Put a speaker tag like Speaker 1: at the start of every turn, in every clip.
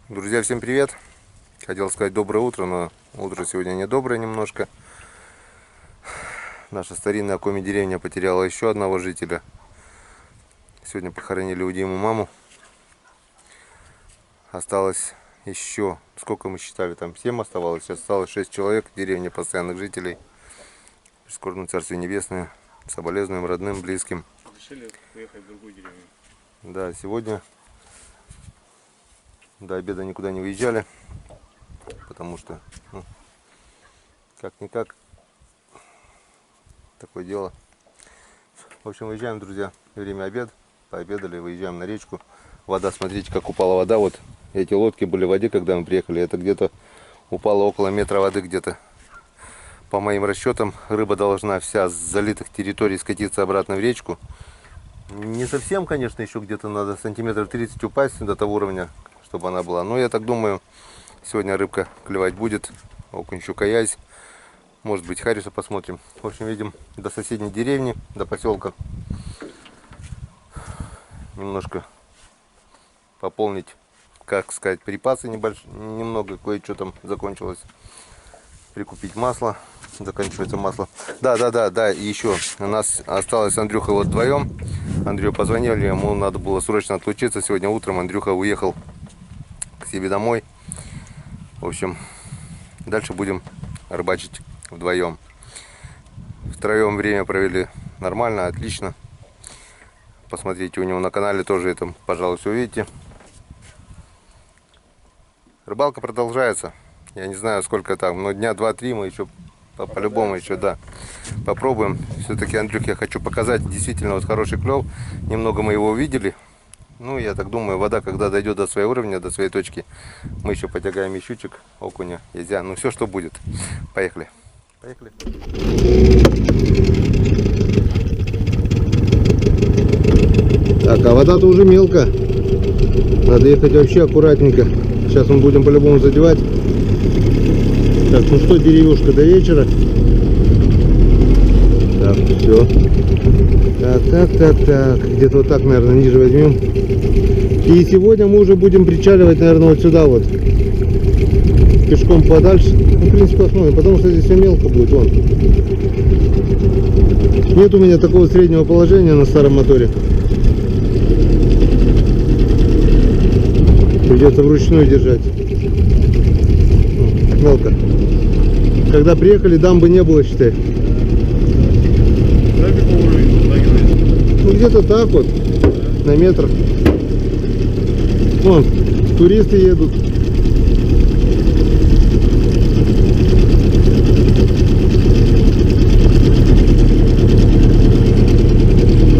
Speaker 1: Друзья, всем привет! Хотел сказать доброе утро, но утро сегодня не доброе немножко. Наша старинная Коми деревня потеряла еще одного жителя. Сегодня похоронили у Димы маму. Осталось еще, сколько мы считали, там 7 оставалось. Сейчас осталось 6 человек в деревне, постоянных жителей. Прискорбное Царствие Небесное. Соболезнуем родным, близким.
Speaker 2: Решили уехать в другую деревню.
Speaker 1: Да, сегодня до обеда никуда не выезжали, потому что, как-никак, такое дело. В общем, выезжаем, друзья, время обед, пообедали, выезжаем на речку. Вода, смотрите, как упала вода, вот эти лодки были в воде, когда мы приехали, это где-то упало около метра воды где-то. По моим расчетам, рыба должна вся с залитых территорий скатиться обратно в речку. Не совсем, конечно, еще где-то надо сантиметров 30 упасть до того уровня, чтобы она была. Но я так думаю, сегодня рыбка клевать будет. Окунь, щука, язь. Может быть, хариса посмотрим. В общем, едем до соседней деревни, до поселка. Немножко пополнить, как сказать, припасы небольшие. Немного, кое-что там закончилось. Прикупить масло. Заканчивается масло. Да, и еще у нас осталось с Андрюхой вот вдвоем. Андрю позвонили, ему надо было срочно отлучиться. Сегодня утром Андрюха уехал к себе домой. В общем, дальше будем рыбачить вдвоем. Втроем время провели нормально, отлично. Посмотрите у него на канале, тоже это, пожалуй, все увидите. Рыбалка продолжается. Я не знаю, сколько там, но дня 2-3 мы еще по-любому еще, да, попробуем. Все-таки, Андрюх, я хочу показать, действительно вот хороший клев. Немного мы его увидели. Ну, я так думаю, вода, когда дойдет до своего уровня, до своей точки, мы еще потягаем и щучек, окуня, язя. Ну, все, что будет. Поехали. Поехали. Так, а вода-то уже мелко. Надо ехать вообще аккуратненько. Сейчас мы будем по-любому задевать. Так, ну что, деревушка, до вечера. Так, все. Так. Где-то вот так, наверное, ниже возьмем. И сегодня мы уже будем причаливать, наверное, вот сюда вот. Пешком подальше. Ну, в принципе, посмотрим, потому что здесь все мелко будет, вон. Нет у меня такого среднего положения на старом моторе. Придется вручную держать. Мелко. Когда приехали, дамбы не было, считай. Ну, где-то так вот, на метр. Вон, туристы едут.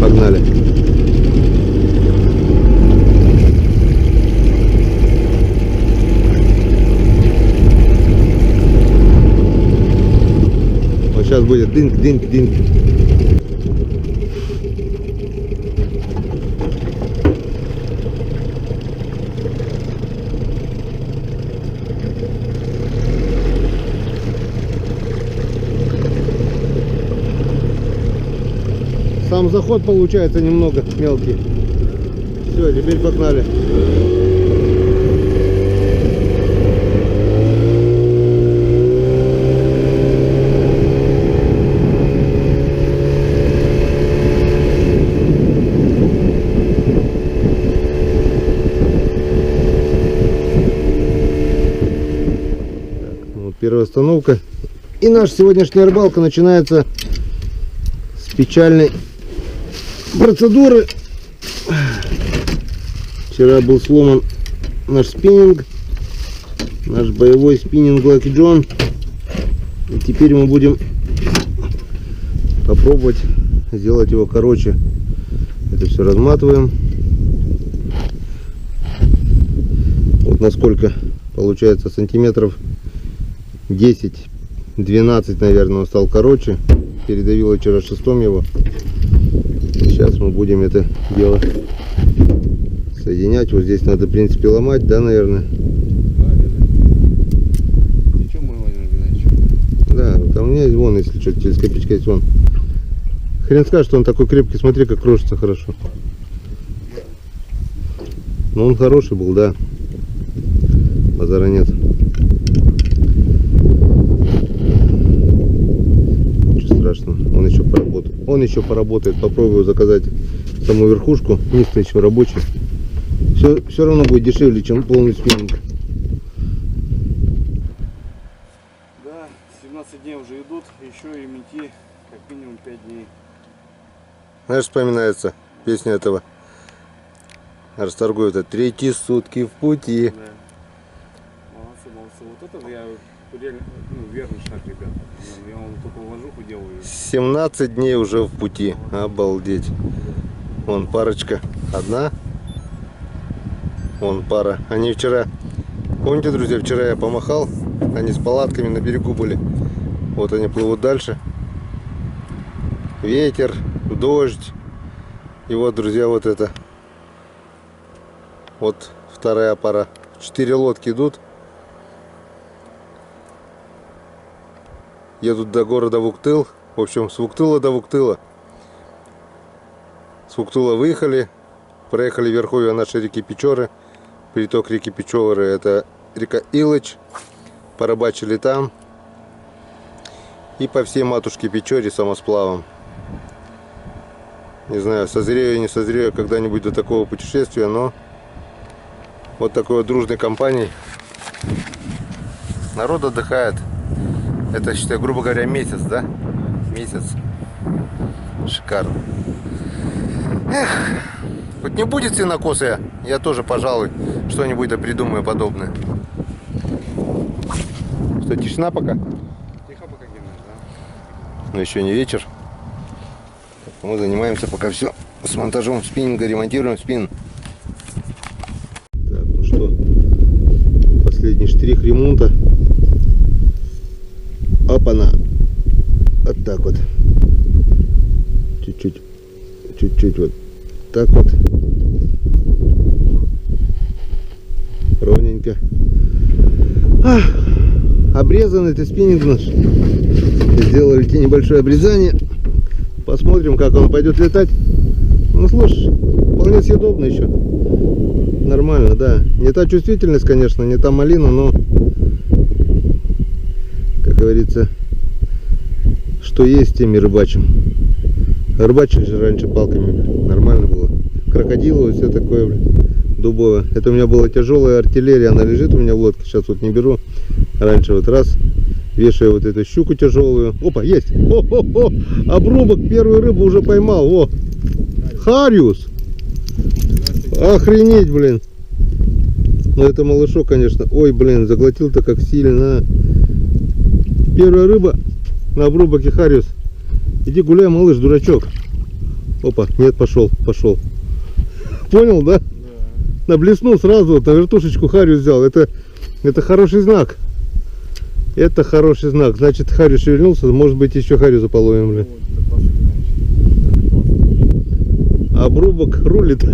Speaker 1: Погнали. Вот сейчас будет дынк. Сам заход получается немного мелкий. Все, теперь погнали. Вот первая остановка. И наша сегодняшняя рыбалка начинается с печальной процедуры. Вчера был сломан наш спиннинг, наш боевой спиннинг Lucky John. И теперь мы будем попробовать сделать его короче. Это все разматываем. Вот насколько получается, сантиметров 10-12, наверное, он стал короче. Передавил вчера шестом его. Сейчас мы будем это дело соединять. Вот здесь надо, в принципе, ломать, да, наверное? Да, там у меня есть вон, если что, телескопичка есть вон. Хрен скажет, что он такой крепкий, смотри, как крошится хорошо. Но он хороший был, да. базара нет. Ничего страшного, он еще поработает. Он еще поработает. Попробую заказать саму верхушку. Низ-то еще рабочий. Все равно будет дешевле, чем полный спиннинг.
Speaker 2: Да, 17 дней уже идут, еще и мети как минимум 5 дней.
Speaker 1: Знаешь, вспоминается песня этого Расторгуева: третьи сутки в пути.
Speaker 2: Да. Молодцы, молодцы. Вот это я реально, верный шаг, ребят. Я вам только уважуху делаю.
Speaker 1: 17 дней уже в пути. Обалдеть. Вон парочка. Одна. Вон пара. Они вчера, помните, друзья, вчера я помахал. Они с палатками на берегу были. Вот они плывут дальше. Ветер, дождь. И вот, друзья, вот это. Вот вторая пара. 4 лодки идут. Едут до города Вуктыл. В общем, с Вуктыла до Вуктыла. С Вуктыла выехали. Проехали верховья нашей реки Печоры. Приток реки Печоры — это река Илыч. Порыбачили там. И по всей матушке Печоре самосплавом. Не знаю, созрею, не созрею когда-нибудь до такого путешествия, но вот такой вот дружной компанией народ отдыхает. Это, считай, грубо говоря, месяц, да? Месяц. Шикарно. Эх, хоть не будет сенокоса, я тоже, пожалуй, что-нибудь да придумаю подобное. Что, тишина пока?
Speaker 2: Тихо пока гинешь, да?
Speaker 1: Но еще не вечер. Мы занимаемся пока все с монтажом спиннинга, ремонтируем спиннинг. Так, ну что, последний штрих ремонта. Опа-на. Вот так вот. Чуть-чуть вот так вот. Ровненько. Обрезанный это спиннинг наш. Сделали небольшое обрезание. Посмотрим, как он пойдет летать. Ну, слушай, вполне съедобно еще. Нормально, да. Не та чувствительность, конечно, не та малина, но, как говорится, что есть, тем и рыбачим. Рыбачили же раньше палками, нормально было. Крокодилово, все такое, дубовое. Это у меня была тяжелая артиллерия, она лежит у меня в лодке, сейчас вот не беру. Раньше вот раз, вешаю вот эту щуку тяжелую. Опа, есть! О-хо-хо! Обрубок, первую рыбу уже поймал. О! Хариус! Охренеть, блин! Ну это малышок, конечно. Ой, блин, заглотил-то как сильно. Первая рыба на обрубоке хариус. Иди гуляй, малыш, дурачок. Опа, нет, пошел. Понял, да? Да. Наблеснул сразу, вот, на вертушечку хариус взял. Это хороший знак. Это хороший знак. Значит, хариус шевельнулся, может быть, еще хариуса половим, блин. Обрубок рулит.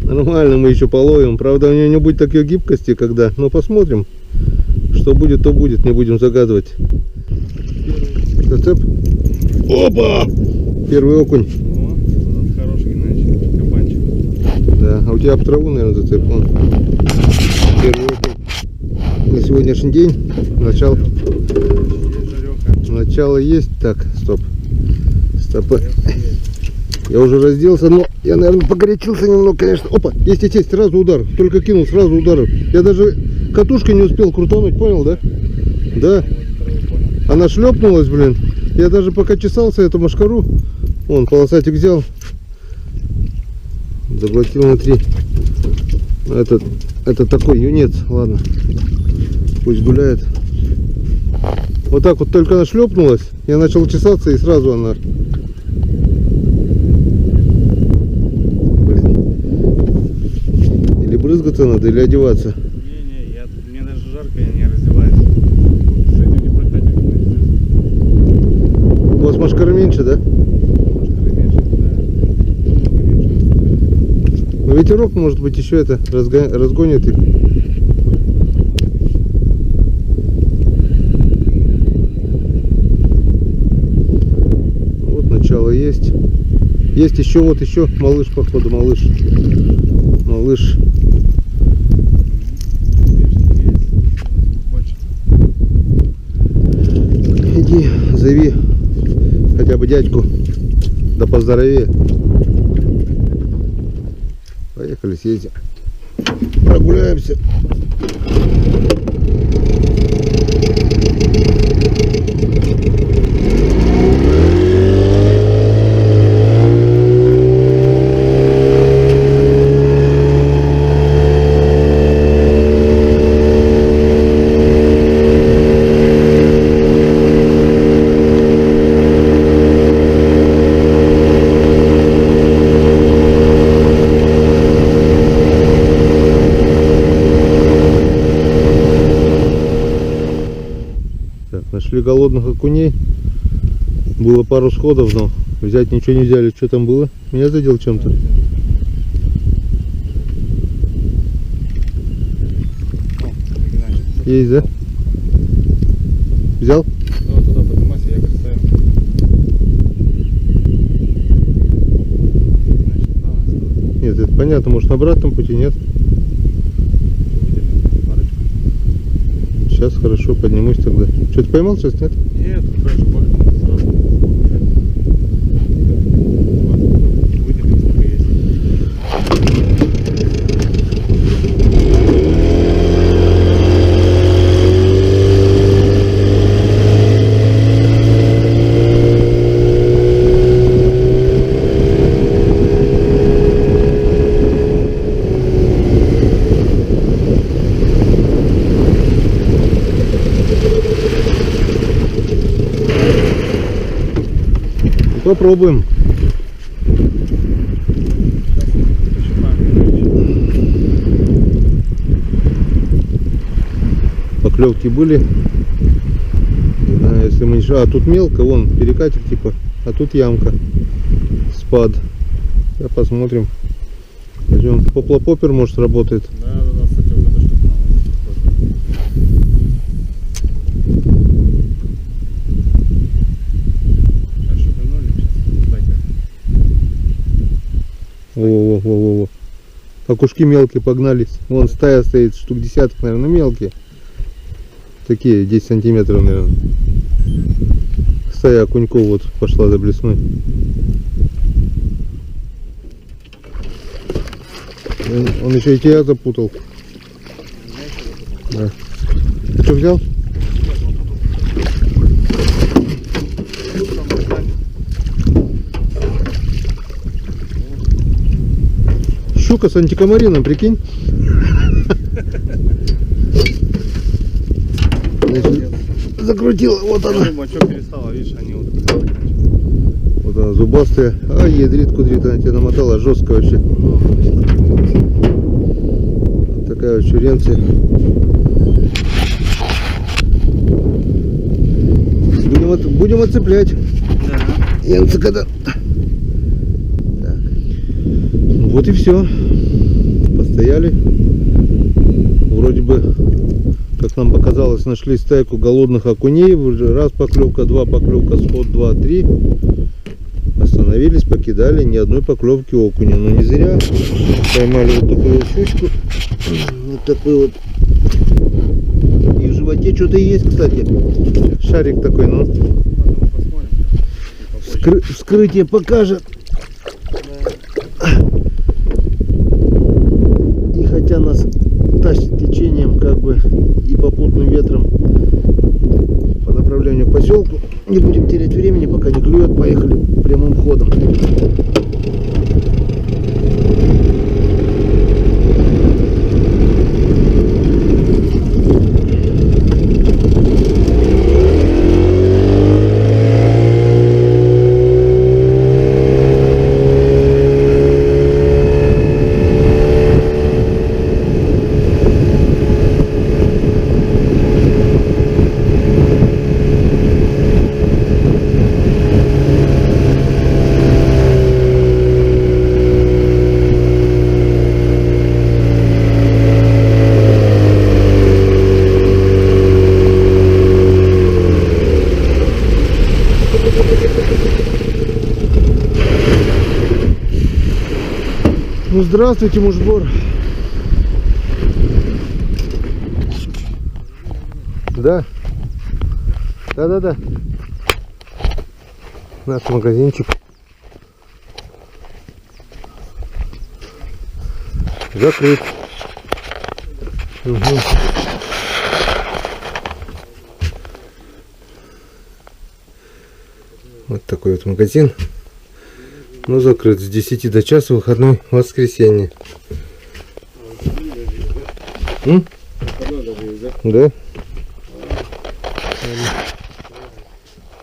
Speaker 1: Нормально, мы еще половим. Правда, у нее не будет такой гибкости, когда. Но посмотрим. Что будет, то будет. Не будем загадывать. Зацеп. Опа! Первый окунь.
Speaker 2: О, хороший, Геннадьевич, кабанчик.
Speaker 1: Да, а у тебя об траву, наверное, зацеп. Вон. Первый окунь. На сегодняшний день. Начало есть. Так, стоп. Стопы. Я уже разделся, но я, наверное, погорячился немного, конечно. Опа, есть, сразу удар. Только кинул, сразу удар. Я даже катушкой не успел крутануть, понял, да? Да. Она шлепнулась, блин. Я даже пока чесался эту мошкару, вон, полосатик взял. Заглотил внутри. Это такой юнец, ладно. Пусть гуляет. Вот так вот только она шлепнулась, я начал чесаться и сразу она... Или брызгаться надо, или одеваться.
Speaker 2: Не, мне даже жарко, я не раздеваюсь. С этим не прокатит.
Speaker 1: У вас машкара меньше, да?
Speaker 2: Машкара меньше, да. Намного меньше.
Speaker 1: Но ветерок, может быть, еще это разгонит их. Вот начало есть. Есть еще, вот еще малыш, походу, малыш. Позови хотя бы дядьку, да поздоровее. Поехали, съездим. Прогуляемся. Нашли голодных окуней. Было пару сходов, но взять ничего не взяли. Что там было? Меня задел чем-то. Есть, да? Взял?
Speaker 2: Ну, туда поднимайся, я ставим.
Speaker 1: Нет, это понятно. Может, на обратном пути нет? Сейчас хорошо, поднимусь тогда. Что, ты поймал сейчас, нет?
Speaker 2: Нет, хорошо, бахнул сразу. Выделим, сколько есть.
Speaker 1: Попробуем. Поклевки были. Да, если мы не... А тут мелко, вон перекатик типа, а тут ямка. Спад. Сейчас посмотрим. Возьмем поплопопер, может, работает.
Speaker 2: Да, кстати, вот эта штука нам тоже. Сейчас шагнули, сейчас стайка.
Speaker 1: Во-во-во-во-во. Окушки мелкие погнались. Вон стая стоит, штук десяток, наверное, мелкие. Такие, 10 сантиметров, наверное. Стая окуньков вот пошла за блесной. Он еще и тебя запутал. Да. Что взял? Щука с антикомарином, прикинь. Закрутила, вот она.
Speaker 2: Я думаю, что перестала, видишь, они вот.
Speaker 1: Вот она зубастая. А, ядрит, кудрит, она тебя намотала жестко вообще. Вот такая вот чуренция. Будем отцеплять.
Speaker 2: Да.
Speaker 1: Янцы когда. Так. Вот и все. Постояли. Вроде бы, как нам показалось, нашли стайку голодных окуней. Раз поклевка, два поклевка, сход, два, три. Остановились, покидали, ни одной поклевки окуня. Но не зря. Поймали вот такую вот щучку. Вот такой вот. И в животе что-то есть, кстати. Шарик такой, ну. Вскрытие покажет. И хотя нас тащит течением, как бы, и попутным ветром по направлению к поселку, не будем терять времени, пока не клюет. Поехали прямым ходом. Ну здравствуйте, мужбор. Да. Да. наш магазинчик. Закрыт. Угу. Вот такой вот магазин. Ну, закрыт с 10 до часа, выходной, воскресенье. Да?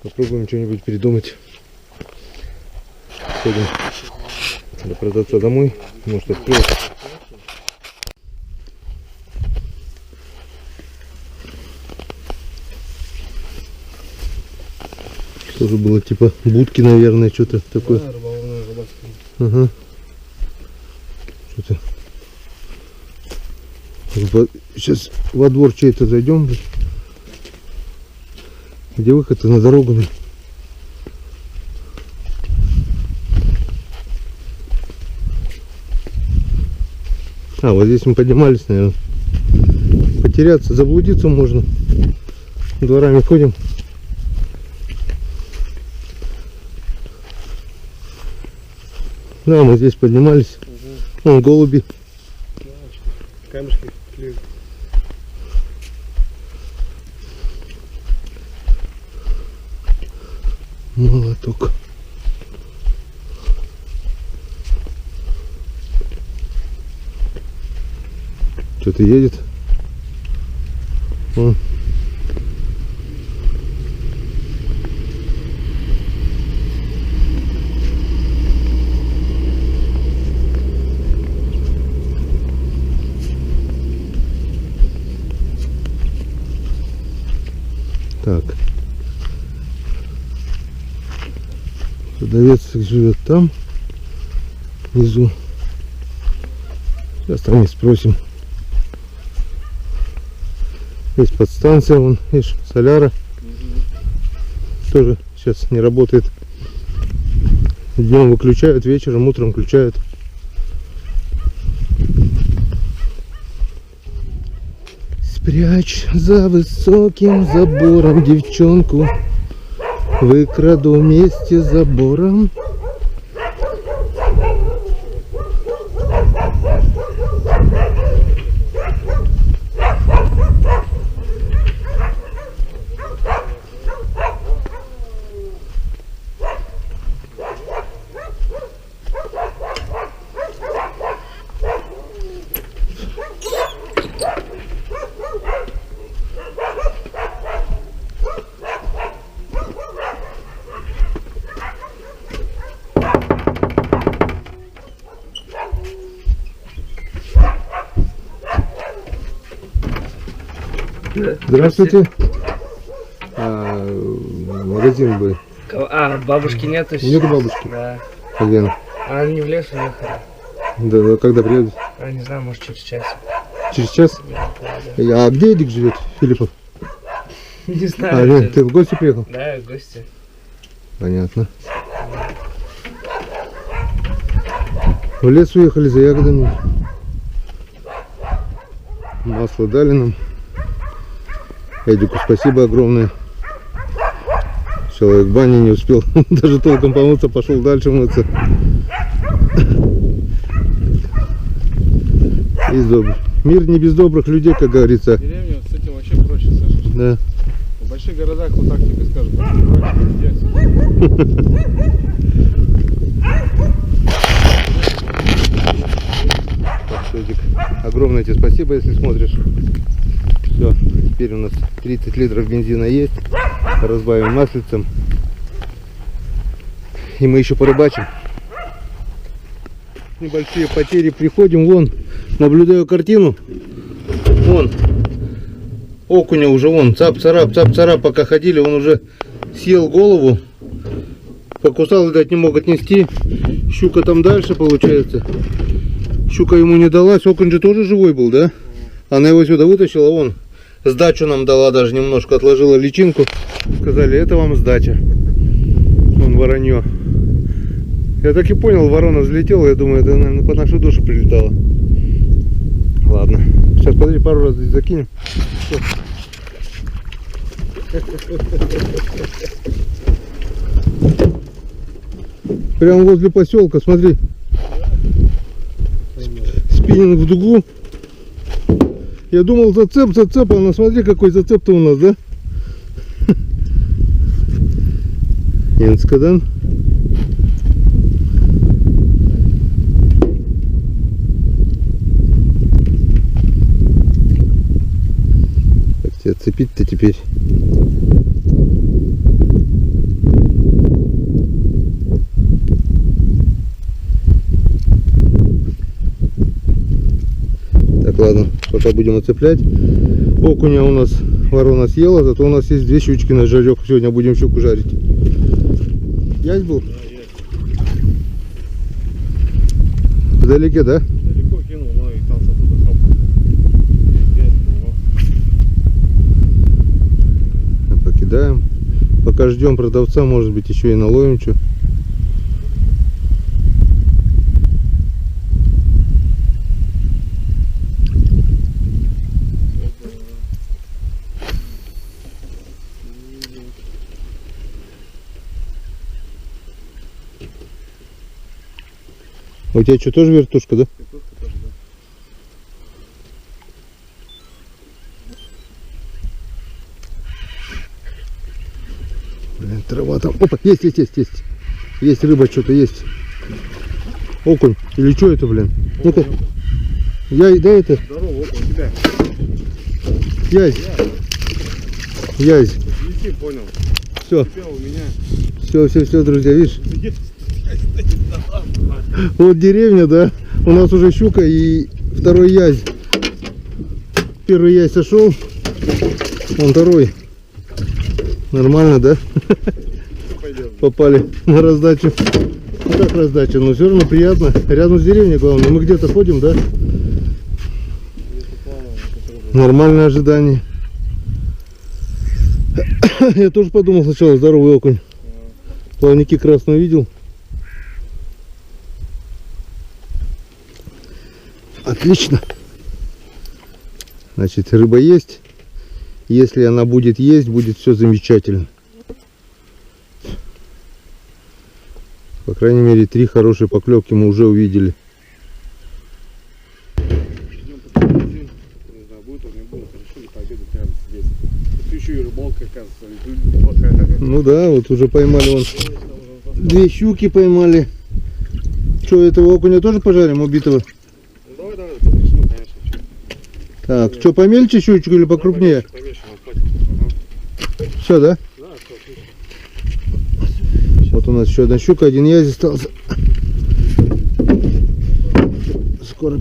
Speaker 1: Попробуем что-нибудь придумать. Сходим до продавца домой. Может, откроет. Тоже было типа будки, наверное, что-то такое.
Speaker 2: Да, рыболовная, рыбацкая.
Speaker 1: Ага. Что-то. Сейчас во двор чей-то зайдем. Где выход-то на дорогу? А, вот здесь мы поднимались, наверное. Потеряться, заблудиться можно. Дворами ходим. Да, мы здесь поднимались. Вон голуби.
Speaker 2: Камешки клеют.
Speaker 1: Молоток. Что-то едет. Вон. Так. Продавец живет там, внизу. Сейчас там и спросим. Есть подстанция, вон, видишь, соляра. Тоже сейчас не работает. Днем выключают, вечером, утром включают. Спрячь за высоким забором девчонку, выкраду вместе с забором. Здравствуйте. Магазин бы.
Speaker 3: А, бабушки нету?
Speaker 1: Нету бабушки?
Speaker 3: Да.
Speaker 1: А где она?
Speaker 3: А они в лес уехали.
Speaker 1: Да, когда приедут?
Speaker 3: А, не знаю, может через час.
Speaker 1: Через час? А где Эдик живет, Филиппов?
Speaker 3: Не
Speaker 1: А,
Speaker 3: знаю.
Speaker 1: нет, ты в гости приехал?
Speaker 3: Да, гости.
Speaker 1: Понятно. В лес уехали за ягодами. Масло дали нам. Эдику спасибо огромное. Человек в бане не успел даже толком помыться, пошел дальше мыться. Мир не без добрых людей, как говорится.
Speaker 2: Деревня с этим вообще проще, Саша.
Speaker 1: Да.
Speaker 2: В больших городах вот так тебе скажут. Дядь.
Speaker 1: Эдик, огромное тебе спасибо, если смотришь. Все, теперь у нас 30 литров бензина есть. Разбавим маслицем. И мы еще порыбачим. Небольшие потери, приходим, вон, наблюдаю картину. Вон, окуня уже вон, цап-царап, пока ходили, он уже съел голову. Покусал, видать, не мог отнести. Щука там дальше получается. Щука ему не далась, окунь же тоже живой был, да? Она его сюда вытащила, вон, сдачу нам дала, даже немножко отложила личинку. Сказали, это вам сдача. Вон воронье. Я так и понял, ворона взлетела, я думаю, это, наверное, по нашу душу прилетала. Ладно, сейчас, подожди, пару раз здесь закинем. Всё. Прямо возле поселка, смотри. Спиннинг в дугу. Я думал зацеп, а ну смотри какой зацеп-то у нас, да? Инскадан. Как тебя отцепить-то теперь? Так, ладно, пока будем отцеплять. Окуня у нас ворона съела, зато у нас есть 2 щучки на жарек. Сегодня будем щуку жарить. Ясь был?
Speaker 2: Да, есть.
Speaker 1: Вдалеке, да?
Speaker 2: Далеко кинул, но и там оттуда хоп. Есть, ну,
Speaker 1: Покидаем. Пока ждем продавца, может быть еще и наловим что. У тебя что, тоже вертушка, да?
Speaker 2: петушка тоже, да.
Speaker 1: Блин, трава там. Опа, есть. Есть рыба, что-то есть. Окунь. Или что это, блин? Ну-ка. Да это?
Speaker 2: Здорово, окунь, у тебя.
Speaker 1: Язь. Язь.
Speaker 2: Лети, понял.
Speaker 1: Все.
Speaker 2: Успел у меня.
Speaker 1: Все, друзья, видишь? Вот деревня, да? У нас уже щука и второй язь. Первый язь сошел. Вон второй. Нормально, да?
Speaker 2: Пойдет.
Speaker 1: Попали на раздачу. Ну как раздача, но все равно приятно. Рядом с деревней, главное. Мы где-то ходим, да? Нормальное ожидание. Я тоже подумал сначала, здоровый окунь. Плавники красного видел. Отлично. Значит, рыба есть. Если она будет есть, будет все замечательно. По крайней мере, 3 хорошие поклевки мы уже увидели.
Speaker 2: Идем по магазин. Не знаю, будет он, не будет. Решили пообедать прямо здесь. Тут еще и рыбалка, оказывается.
Speaker 1: Ну да, вот уже поймали вон. 2 щуки поймали. Что, этого окуня тоже пожарим, убитого?
Speaker 2: Ну, давай, подрешну, конечно.
Speaker 1: Так, что, помельче щучку или покрупнее?
Speaker 2: Поменьше, нам хватит. Ага.
Speaker 1: Все, да?
Speaker 2: Да, все, отлично.
Speaker 1: Вот у нас еще одна щука, 1 язь остался. Скоро.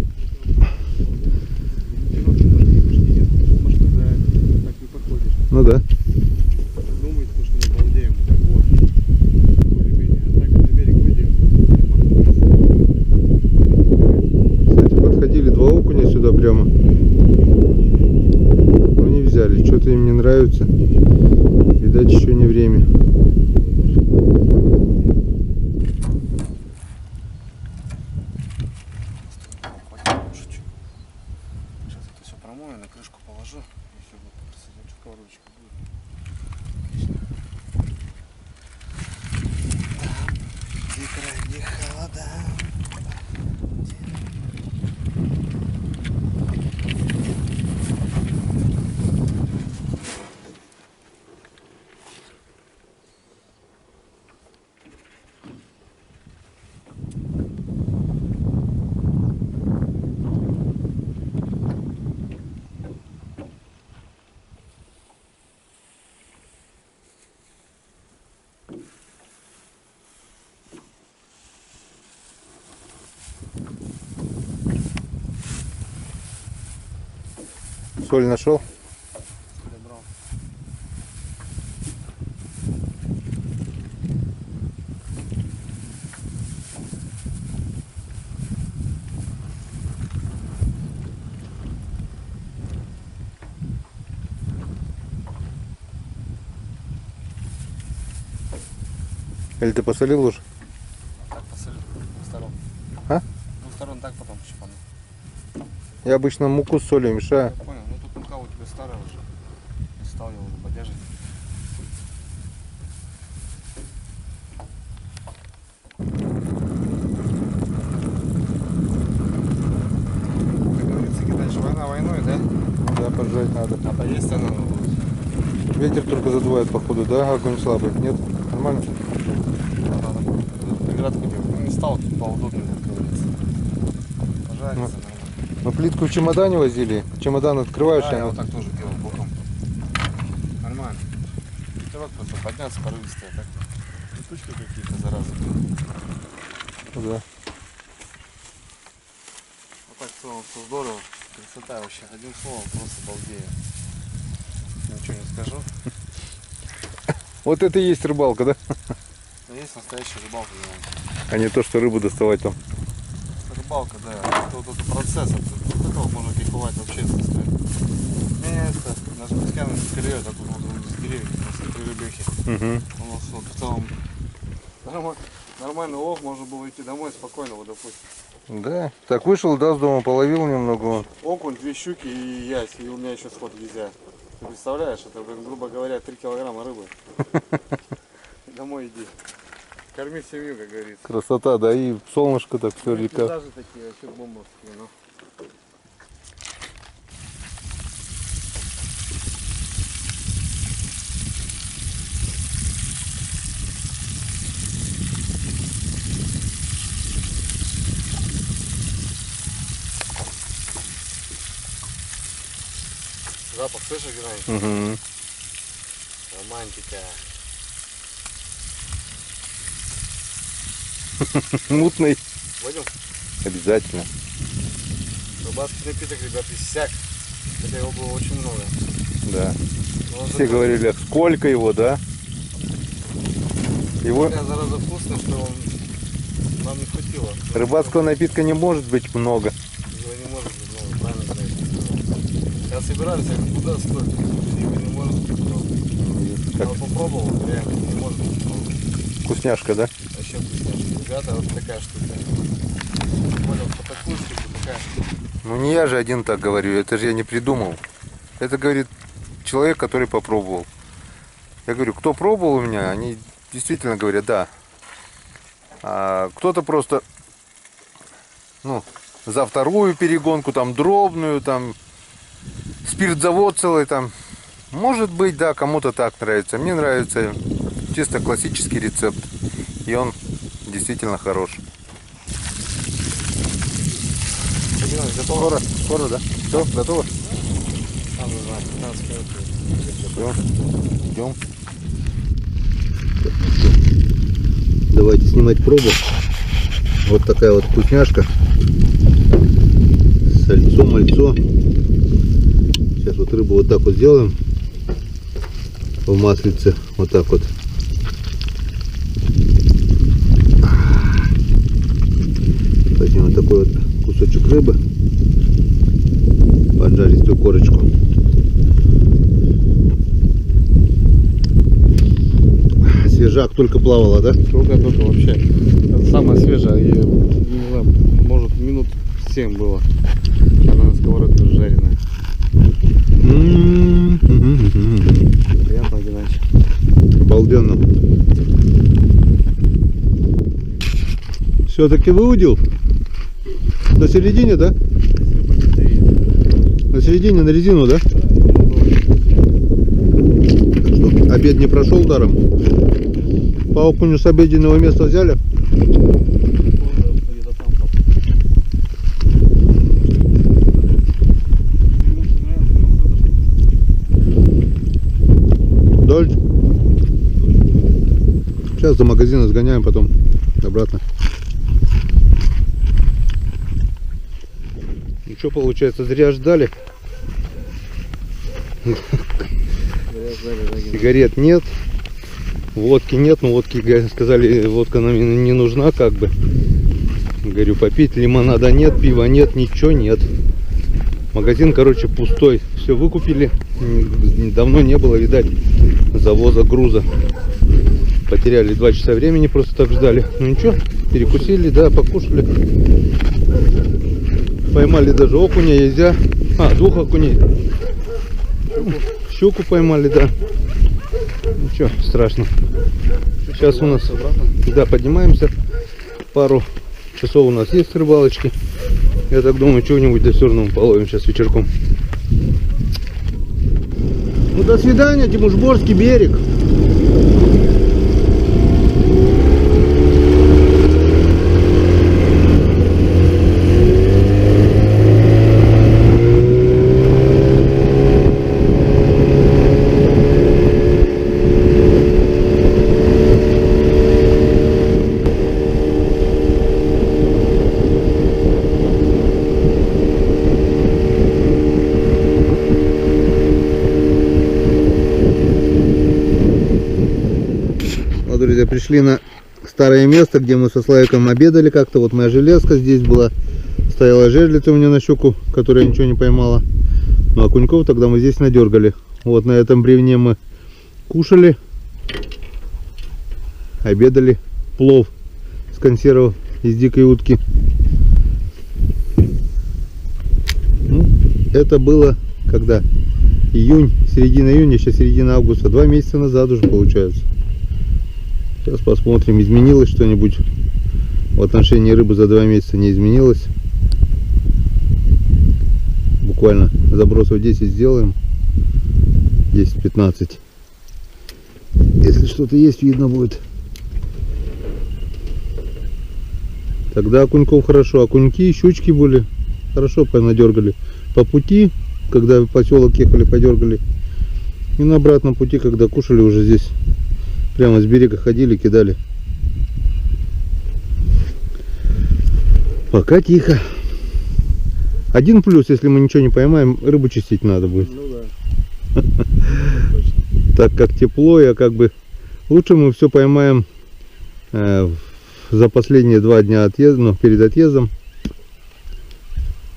Speaker 1: Ну да.
Speaker 2: Думаете, что мы балдеем, так вот. Более-менее. А так на берег выйдем.
Speaker 1: Кстати, подходили 2 окуня сюда прямо. Но не взяли. Что-то им не нравится. Видать, еще не время.
Speaker 2: Сейчас это все промою, на крышку положу. И все будет красиво. Сковородочка будет. Отлично. Где крайне холода.
Speaker 1: Соль нашел?
Speaker 2: Добрал.
Speaker 1: Или ты посолил уже?
Speaker 2: Так посолю. Двух сторон.
Speaker 1: А?
Speaker 2: Двух сторон так, потом щипану.
Speaker 1: Я обычно муку с солью мешаю.
Speaker 2: Я понял. Ну тут мука у тебя старая уже. Не стал я уже бодяжить. двойной, да?
Speaker 1: Да, поджать надо.
Speaker 2: А поесть она будет.
Speaker 1: Ветер только задувает, походу, да? Огонь слабый. Нет? Нормально?
Speaker 2: Преградку не стал, тут поудобнее, как говорится. Пожарится, наверное.
Speaker 1: Мы плитку в чемодане возили. Чемодан открываешь,
Speaker 2: Да,
Speaker 1: и
Speaker 2: я
Speaker 1: она-
Speaker 2: вот так тоже делал боком. Нормально. Ветерок просто подняться порывистый, а так тучки какие-то, заразы.
Speaker 1: Ну да.
Speaker 2: Вот так в целом все здорово. Красота вообще. Одним словом, просто балдею. Ничего не скажу.
Speaker 1: Вот это и есть рыбалка, да?
Speaker 2: Но есть настоящая рыбалка, да.
Speaker 1: А не то, что рыбу доставать там.
Speaker 2: Рыбалка, да. Это вот этот процесс. От этого можно кайфовать вообще, если стоит. Место. Даже песками скорее, так вот с деревьев, просто при рыбехе.
Speaker 1: Угу.
Speaker 2: У нас вот в целом нормальный лов, можно было идти домой спокойно, вот допустим.
Speaker 1: Да. Так вышел, да, с дома половил немного. Вон.
Speaker 2: Окунь, 2 щуки и ясь, и у меня еще сход нельзя. Ты представляешь, это, грубо говоря, 3 килограмма рыбы. Домой иди. Корми семью, как говорится.
Speaker 1: Красота, да, и солнышко так все, река.
Speaker 2: Пейзажи такие вообще бомбовские, ну. Запах слышишь, Геннадий?
Speaker 1: Угу.
Speaker 2: Романтика.
Speaker 1: Мутный.
Speaker 2: Пойдем?
Speaker 1: Обязательно.
Speaker 2: Рыбацкий напиток, ребят, иссяк. Хотя его было очень много.
Speaker 1: Да.
Speaker 2: Но он
Speaker 1: Все
Speaker 2: закрылся.
Speaker 1: говорили, «А сколько его, да? Его
Speaker 2: Я зараза вкусно, что он нам не хватило.
Speaker 1: рыбацкого напитка не может быть много.
Speaker 2: Его не может быть много, правильно говоришь. Я собирались, я говорю, куда столько? Его не может быть много. Я
Speaker 1: Как
Speaker 2: вот попробовал, реально не может быть много.
Speaker 1: вкусняшка, да?
Speaker 2: Вообще вкусняшка. Ребята, вот такая штука. Понял, что такую штуку, такая штука.
Speaker 1: Ну не я же один так говорю, это же я не придумал. Это говорит человек, который попробовал. Я говорю, кто пробовал у меня, они действительно говорят, да. А кто-то просто, ну, за вторую перегонку, там, дробную, там, спиртзавод целый, там. Может быть, да, кому-то так нравится. Мне нравится чисто классический рецепт. И он действительно хорош.
Speaker 2: Готово?
Speaker 1: Скоро, да? Все, готово?
Speaker 2: Там уже 15 минут.
Speaker 1: Все, идем. Давайте снимать пробу. Вот такая вот вкусняшка. Сальцо, мальцо. Сейчас вот рыбу вот так вот сделаем. В маслице. Вот так вот. Возьмем вот такой вот кусочек рыбы. Поджаристую корочку. Свежак только плавала, да?
Speaker 2: Только вообще. Это самое свежее. И, не знаю, может минут 7 было. Она на сковородке жареная. Приятно, Геннадий.
Speaker 1: Обалденно. Все-таки выудил? На середине, да? На середине, на резину, да? Что, обед не прошел даром? По окуню с обеденного места взяли? Дождь. Сейчас до магазина сгоняем, потом обратно. Ну что получается, зря ждали. Сигарет нет, водки нет, но водки сказали, водка нам не нужна, как бы. Говорю, попить лимонада нет, пива нет, ничего нет. Магазин, короче, пустой. Все выкупили. Давно не было, видать, завоза груза. Потеряли 2 часа времени, просто так ждали. Ну ничего, перекусили, да, покушали. Поймали даже окуня, езя. 2 окуней. Щуку поймали, да. Ничего страшно. Сейчас у нас, да, поднимаемся. Пару часов у нас есть рыбалочки. Я так думаю, чего-нибудь до сёрного половим сейчас вечерком. Ну, до свидания, Тимушборский берег. Друзья, пришли на старое место, где мы со Славиком обедали как-то. Вот моя железка здесь была. Стояла жерлица у меня на щуку, которая ничего не поймала. Ну а окуньков тогда мы здесь надергали. Вот на этом бревне мы кушали. Обедали. Плов с консервов из дикой утки. Ну, это было когда? Июнь, середина июня, сейчас середина августа. 2 месяца назад уже получается. Сейчас посмотрим, изменилось что-нибудь в отношении рыбы за 2 месяца, не изменилось. Буквально забросов 10 сделаем, 10-15. Если что-то есть, видно будет. Тогда окуньков хорошо, окуньки и щучки были хорошо понадергали. По пути, когда в поселок ехали, подергали. И на обратном пути, когда кушали уже здесь. Прямо с берега ходили, кидали. Пока тихо. Один плюс, если мы ничего не поймаем, рыбу чистить надо будет.
Speaker 2: Ну да.
Speaker 1: Так как тепло, а как бы лучше мы все поймаем за последние 2 дня отъезда, ну, перед отъездом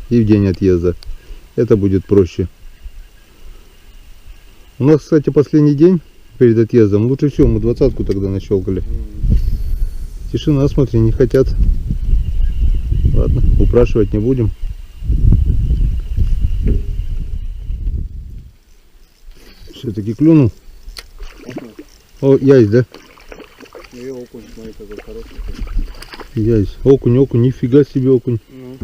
Speaker 1: и в день отъезда. Это будет проще. У нас, кстати, последний день перед отъездом. Лучше всего мы 20-ку тогда нащелкали. Тишина, смотри, не хотят. Ладно, упрашивать не будем. Все-таки клюнул. О, ясь, да?
Speaker 2: И окунь, смотри, какой хороший.
Speaker 1: Ясь. Окунь, окунь, нифига себе окунь.
Speaker 2: Ну.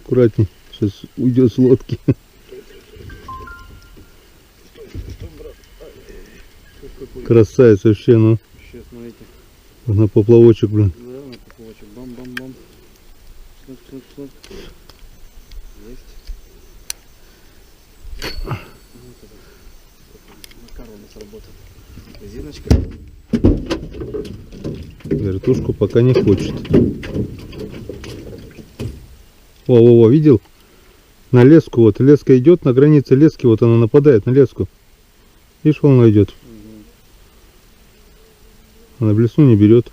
Speaker 1: Аккуратней, сейчас уйдет с лодки. Красавец вообще, ну.
Speaker 2: Сейчас, смотрите.
Speaker 1: На поплавочек, блин.
Speaker 2: Да, на поплавочек. Бам-бам-бам. Снук. Есть. Макар у нас работает. Резиночка.
Speaker 1: Вертушку пока не хочет. Во, видел? На леску, вот леска идет, на границе лески, вот она нападает на леску. Видишь, волна идет. Она блесну не берет.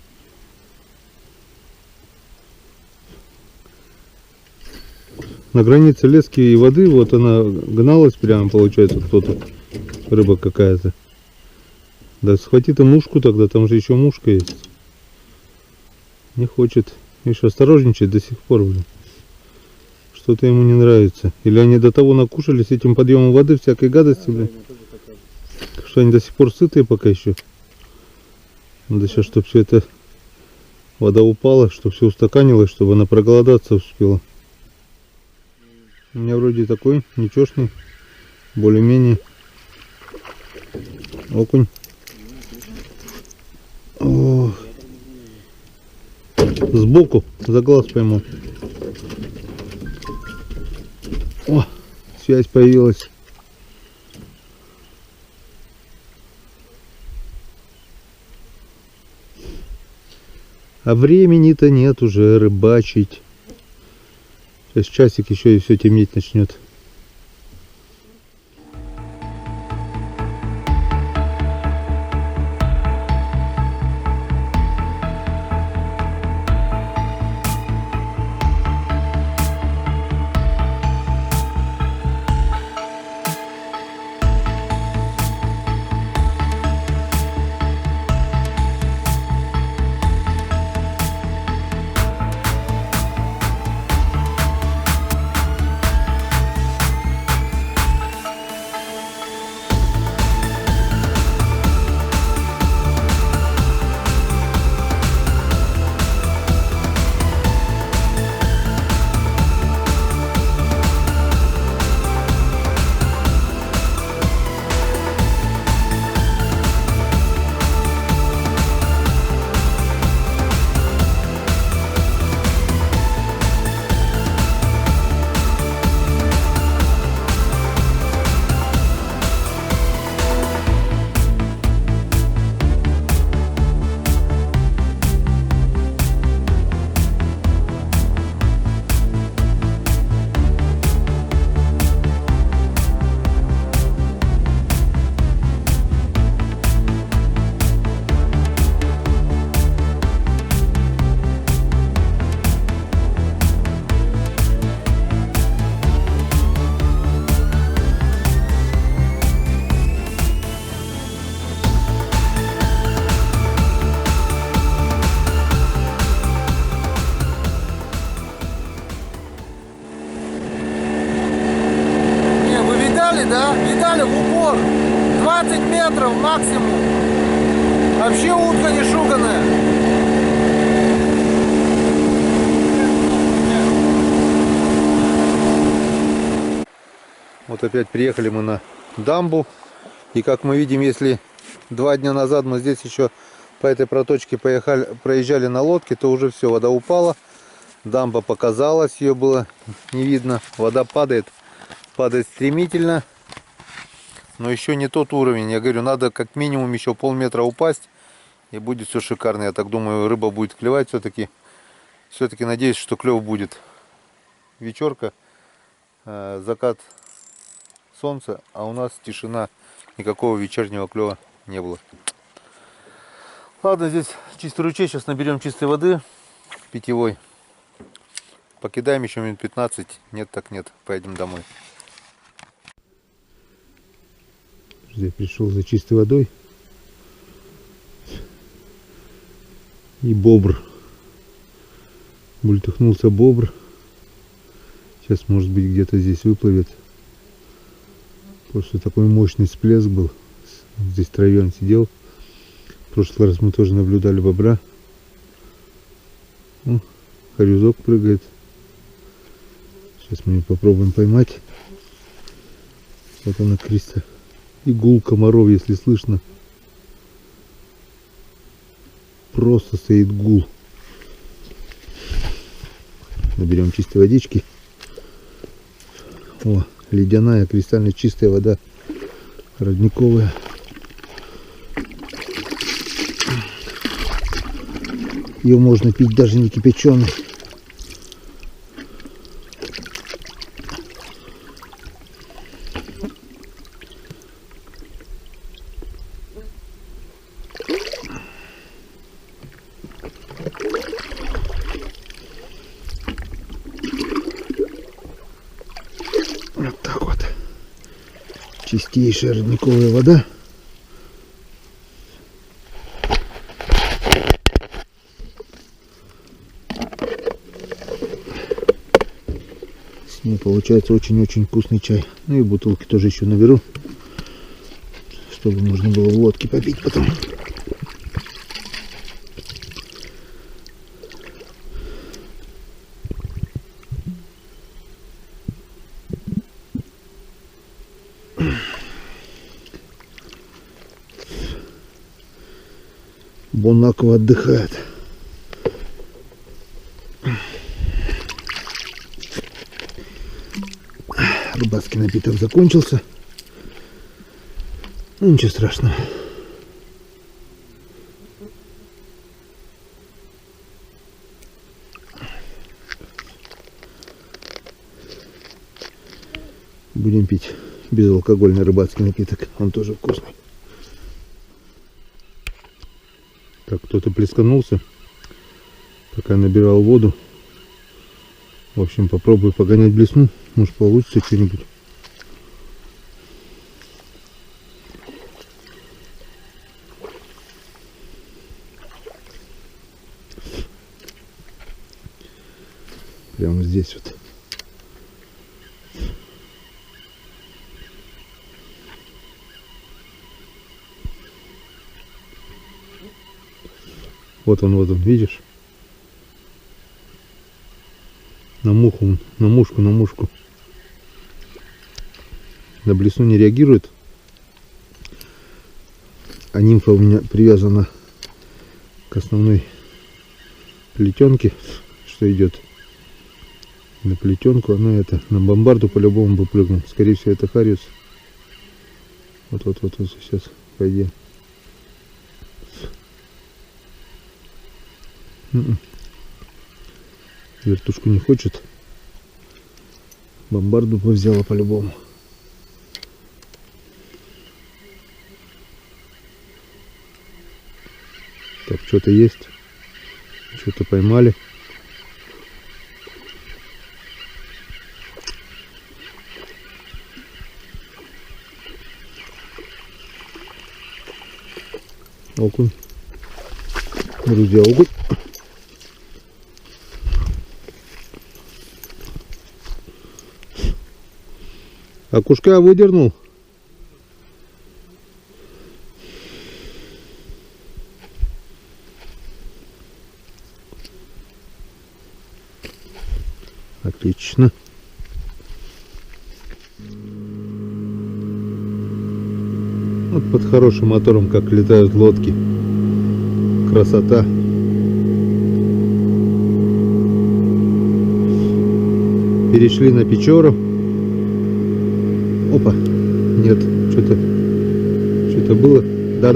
Speaker 1: На границе лески и воды, вот она гналась прямо, получается, кто-то, рыба какая-то. Да схвати ты мушку тогда, там же еще мушка есть. Не хочет. Видишь, осторожничает до сих пор, блин. Что-то ему не нравится. Или они до того накушались этим подъемом воды всякой гадости, блин. Что они до сих пор сытые пока еще. Надо сейчас, чтобы все это вода упала, чтобы все устаканилось, чтобы она проголодаться успела. У меня вроде такой ничешный, более-менее окунь. О, сбоку за глаз поймал. О, связь появилась. А времени-то нет уже рыбачить. Сейчас часик еще и все темнеть начнет. видали, да? Видали в упор. 20 метров максимум. Вообще утка не шуганая. Вот опять приехали мы на дамбу. И как мы видим, если 2 дня назад мы здесь еще по этой проточке проезжали на лодке, то уже все, вода упала. Дамба показалась, ее было не видно. Вода падает стремительно. Но еще не тот уровень. Я говорю, надо как минимум еще полметра упасть. И будет все шикарно. Я так думаю, рыба будет клевать все-таки. Все-таки надеюсь, что клев будет. Вечерка, закат солнца, а у нас тишина. Никакого вечернего клева не было. Ладно, здесь чистый ручей. Сейчас наберем чистой воды питьевой. Покидаем еще минут 15. Нет, так нет. Поедем домой. Я пришел за чистой водой. И бобр. Бультыхнулся бобр. Сейчас, может быть, где-то здесь выплывет. Просто такой мощный всплеск был. Здесь травен сидел. В прошлый раз мы тоже наблюдали бобра. О, хорюзок прыгает. Сейчас мы его попробуем поймать. Вот она, Криста. И гул комаров, если слышно. Просто стоит гул. Наберем чистой водички. О, ледяная, кристально чистая вода. Родниковая. Ее можно пить даже не кипяченой. Вот так вот. Чистейшая родниковая вода. С ней получается очень-очень вкусный чай. Ну и бутылки тоже еще наберу, чтобы можно было в лодке попить потом. Бонаква отдыхает. Рыбацкий напиток закончился. Ну, ничего страшного. Будем пить безалкогольный рыбацкий напиток. Он тоже вкусный. Так, кто-то плесканулся, пока набирал воду. В общем, попробую погонять блесну. Может, получится что-нибудь. Прямо здесь вот. Вот он, видишь? На муху, на мушку. На блесну не реагирует. А нимфа у меня привязана к основной плетенке, что идет на плетенку. Она это на бомбарду по-любому бы прыгнул. Скорее всего, это хариус. Вот сейчас пойдет. Вертушку не хочет. Бомбарду бы взяла по-любому. Так, что-то есть. Что-то поймали. Окунь. Друзья, окунь. Окушка выдернул. Отлично. Вот под хорошим мотором как летают лодки. Красота. Перешли на Печору. Опа. Нет, что-то было. Да.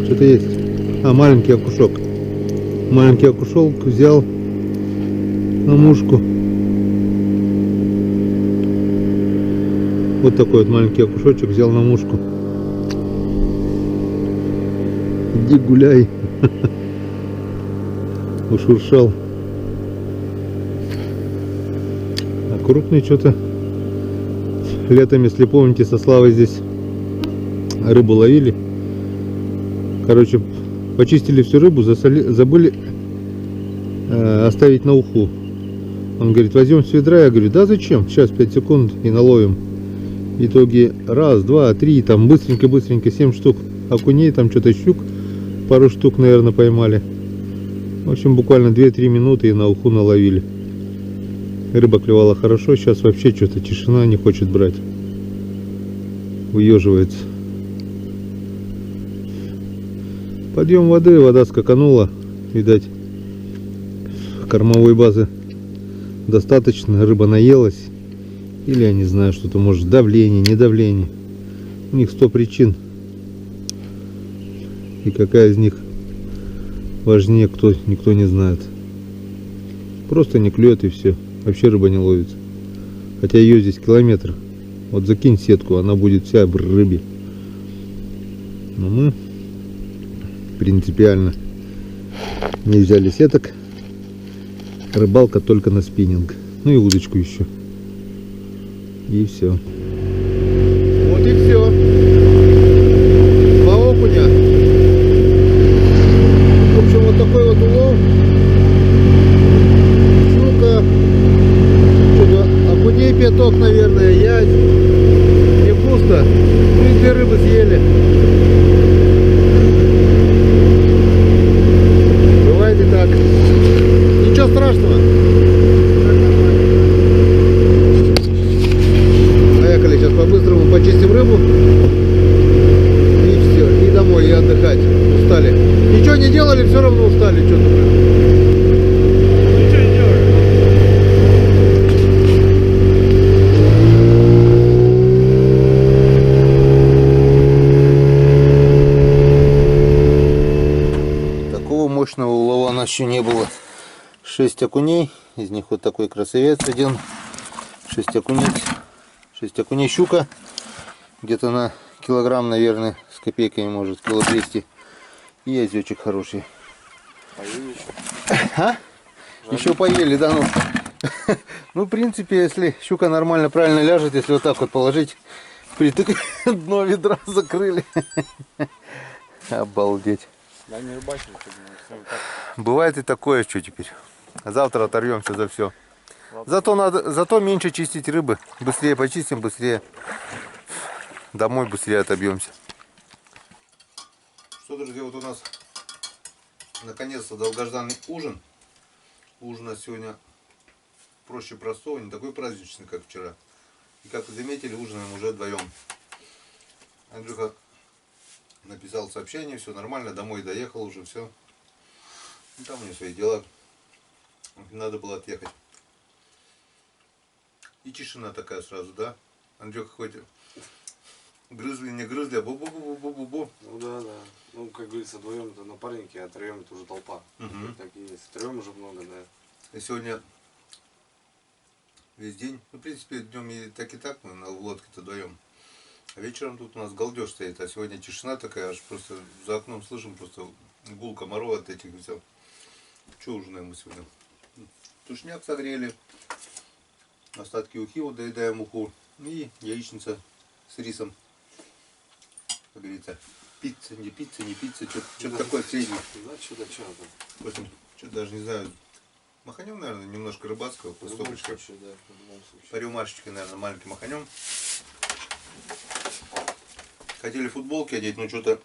Speaker 1: Что-то есть. А, маленький окушок. Маленький окушок взял на мушку. Вот такой вот маленький окушочек взял на мушку. Иди гуляй. Ушуршал. А крупный что-то. Летом, если помните, со Славой здесь рыбу ловили. Короче, почистили всю рыбу, забыли оставить на уху. Он говорит, возьмем с ведра. Я говорю, да зачем? Сейчас 5 секунд и наловим. В итоге раз, два, три, там быстренько 7 штук окуней, там что-то щук, пару штук, наверное, поймали. В общем, буквально 2-3 минуты и на уху наловили. Рыба клевала хорошо, сейчас вообще что-то тишина, не хочет брать. Выеживается. Подъем воды, вода скаканула, видать, кормовой базы достаточно, рыба наелась. Или я не знаю, что-то может давление, не давление. У них 100 причин. И какая из них важнее, никто не знает. Просто не клюет и все. Вообще рыба не ловится. Хотя ее здесь километр. Вот закинь сетку, она будет вся в рыбе. Но мы принципиально не взяли сеток. Рыбалка только на спиннинг. Ну и удочку еще. И все. Вот и все. По окуня. В общем, вот такой вот улов. Щука. Что-то окуней пяток, наверное, язь. Не пусто. Ну и 2 рыбы съели. Бывает и так. Ничего страшного. Сейчас по-быстрому почистим рыбу и все, и домой, и отдыхать. Устали. Ничего не делали, все равно устали. Что-то.
Speaker 3: Ничего не делай.
Speaker 1: Такого мощного улова у нас еще не было. 6 окуней, из них вот такой красавец один. 6 окуней щука, где-то на килограмм, наверное, с копейками, может, кило 200. И язычек хороший.
Speaker 2: Поели еще?
Speaker 1: А? Еще поели, да, ну. Ну, в принципе, если щука нормально, правильно ляжет, если вот так вот положить, притык, дно ведра закрыли. Обалдеть.
Speaker 2: Да не рыбачили, так.
Speaker 1: Бывает и такое, что теперь. Завтра оторвемся за все. Зато меньше чистить рыбы. Быстрее почистим, быстрее домой быстрее отобьемся. Что, друзья, вот у нас наконец-то долгожданный ужин. Ужин у нас сегодня проще простого, не такой праздничный, как вчера. И как вы заметили, ужинаем уже вдвоем. Андрюха написал сообщение, все нормально, домой доехал уже, все. И там у него свои дела. Надо было отъехать. И тишина такая сразу, да? Андрюха хоть грызли, не грызли, а бу-бу-бу-бу-бу-бу.
Speaker 2: Ну да. Ну, как говорится, вдвоем это напарники, а втроем это уже толпа.
Speaker 1: Угу.
Speaker 2: Так и есть. Втроем уже много, да.
Speaker 1: И сегодня весь день, ну, в принципе, днем и так мы на лодке-то вдвоем. А вечером тут у нас галдеж стоит, а сегодня тишина такая, аж просто за окном слышим просто гул комаров от этих все. Что ужинаем мы сегодня? Тушняк согрели, остатки ухи, вот доедаем уху, и яичница с рисом. Как говорится, пицца, не пицца, что-то такое среднее.
Speaker 2: Да, что-то.
Speaker 1: В общем, что-то даже не знаю. Маханем, наверное, немножко рыбацкого, по стопочке.
Speaker 2: Да, в любом случае.
Speaker 1: По рюмашечке, наверное, маленьким маханем. Хотели футболки одеть, но что-то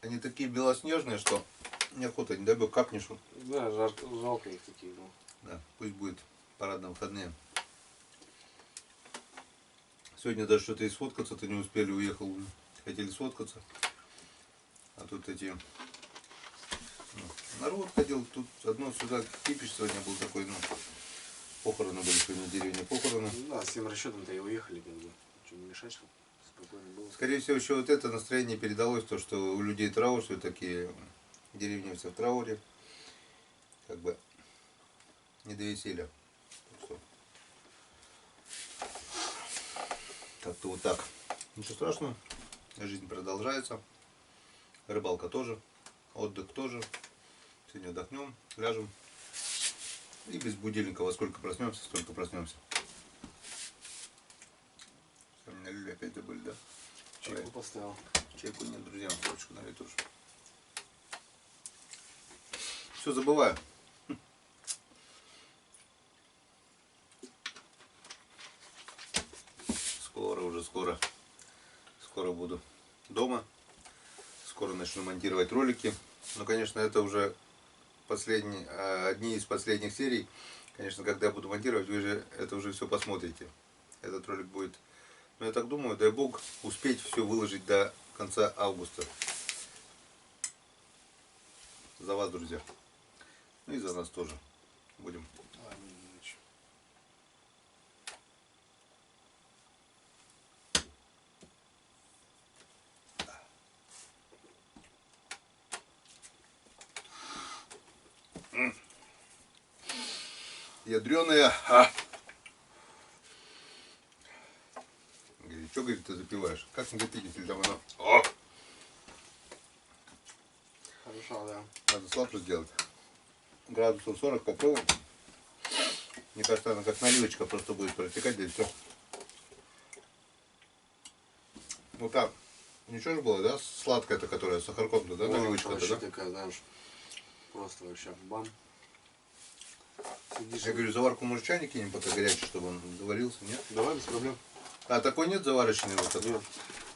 Speaker 1: они такие белоснежные, что неохота, не дай бог капнешь.
Speaker 2: Да, жалко их таких, да.
Speaker 1: Да, пусть будет парадные выходные. Сегодня даже что-то и сфоткаться-то не успели, уехал. Хотели сфоткаться. А тут эти... народ ходил, тут одно сюда кипиш сегодня был такой, ну, похороны были сегодня в деревне, похороны.
Speaker 2: Ну да, с тем расчетом-то и уехали, как бы. Что, не мешать, чтобы спокойно было.
Speaker 1: Скорее всего, еще вот это настроение передалось, то, что у людей траур, все такие деревни все в трауре. Как бы не до веселья. Так что как-то вот так. Ничего страшного. Жизнь продолжается. Рыбалка тоже. Отдых тоже. Сегодня отдохнем, ляжем. И без будильника во сколько проснемся, столько проснемся. Сами налили, опять забыли, да?
Speaker 2: Чайку поставил.
Speaker 1: Чайку нет, друзья, точку налить тоже. Все забываю. Скоро буду дома. Скоро начну монтировать ролики. Но, конечно, это уже одни из последних серий. Конечно, когда я буду монтировать, вы же это уже все посмотрите. Этот ролик будет, ну, я так думаю, дай бог, успеть все выложить до конца августа. За вас, друзья. Ну и за нас тоже. Будем. Ядреная. Говорит, что, говорит, ты запиваешь? Как не запить, если там оно... О!
Speaker 2: Хорошо, да.
Speaker 1: Надо слабше сделать. Градусов 40 попробуем. Мне кажется, она как наливочка просто будет протекать, да и все. Вот так. Ничего же было, да? Сладкая-то, которая с сахарком-то, да? Наливочка-то,
Speaker 2: вообще
Speaker 1: да?
Speaker 2: такая, знаешь, просто вообще бам. Сидишь.
Speaker 1: Я говорю, заварку может чайник кинем пока горячий, чтобы он заварился, нет?
Speaker 2: Давай, без проблем.
Speaker 1: А такой нет заварочный вот такой?
Speaker 2: Нет.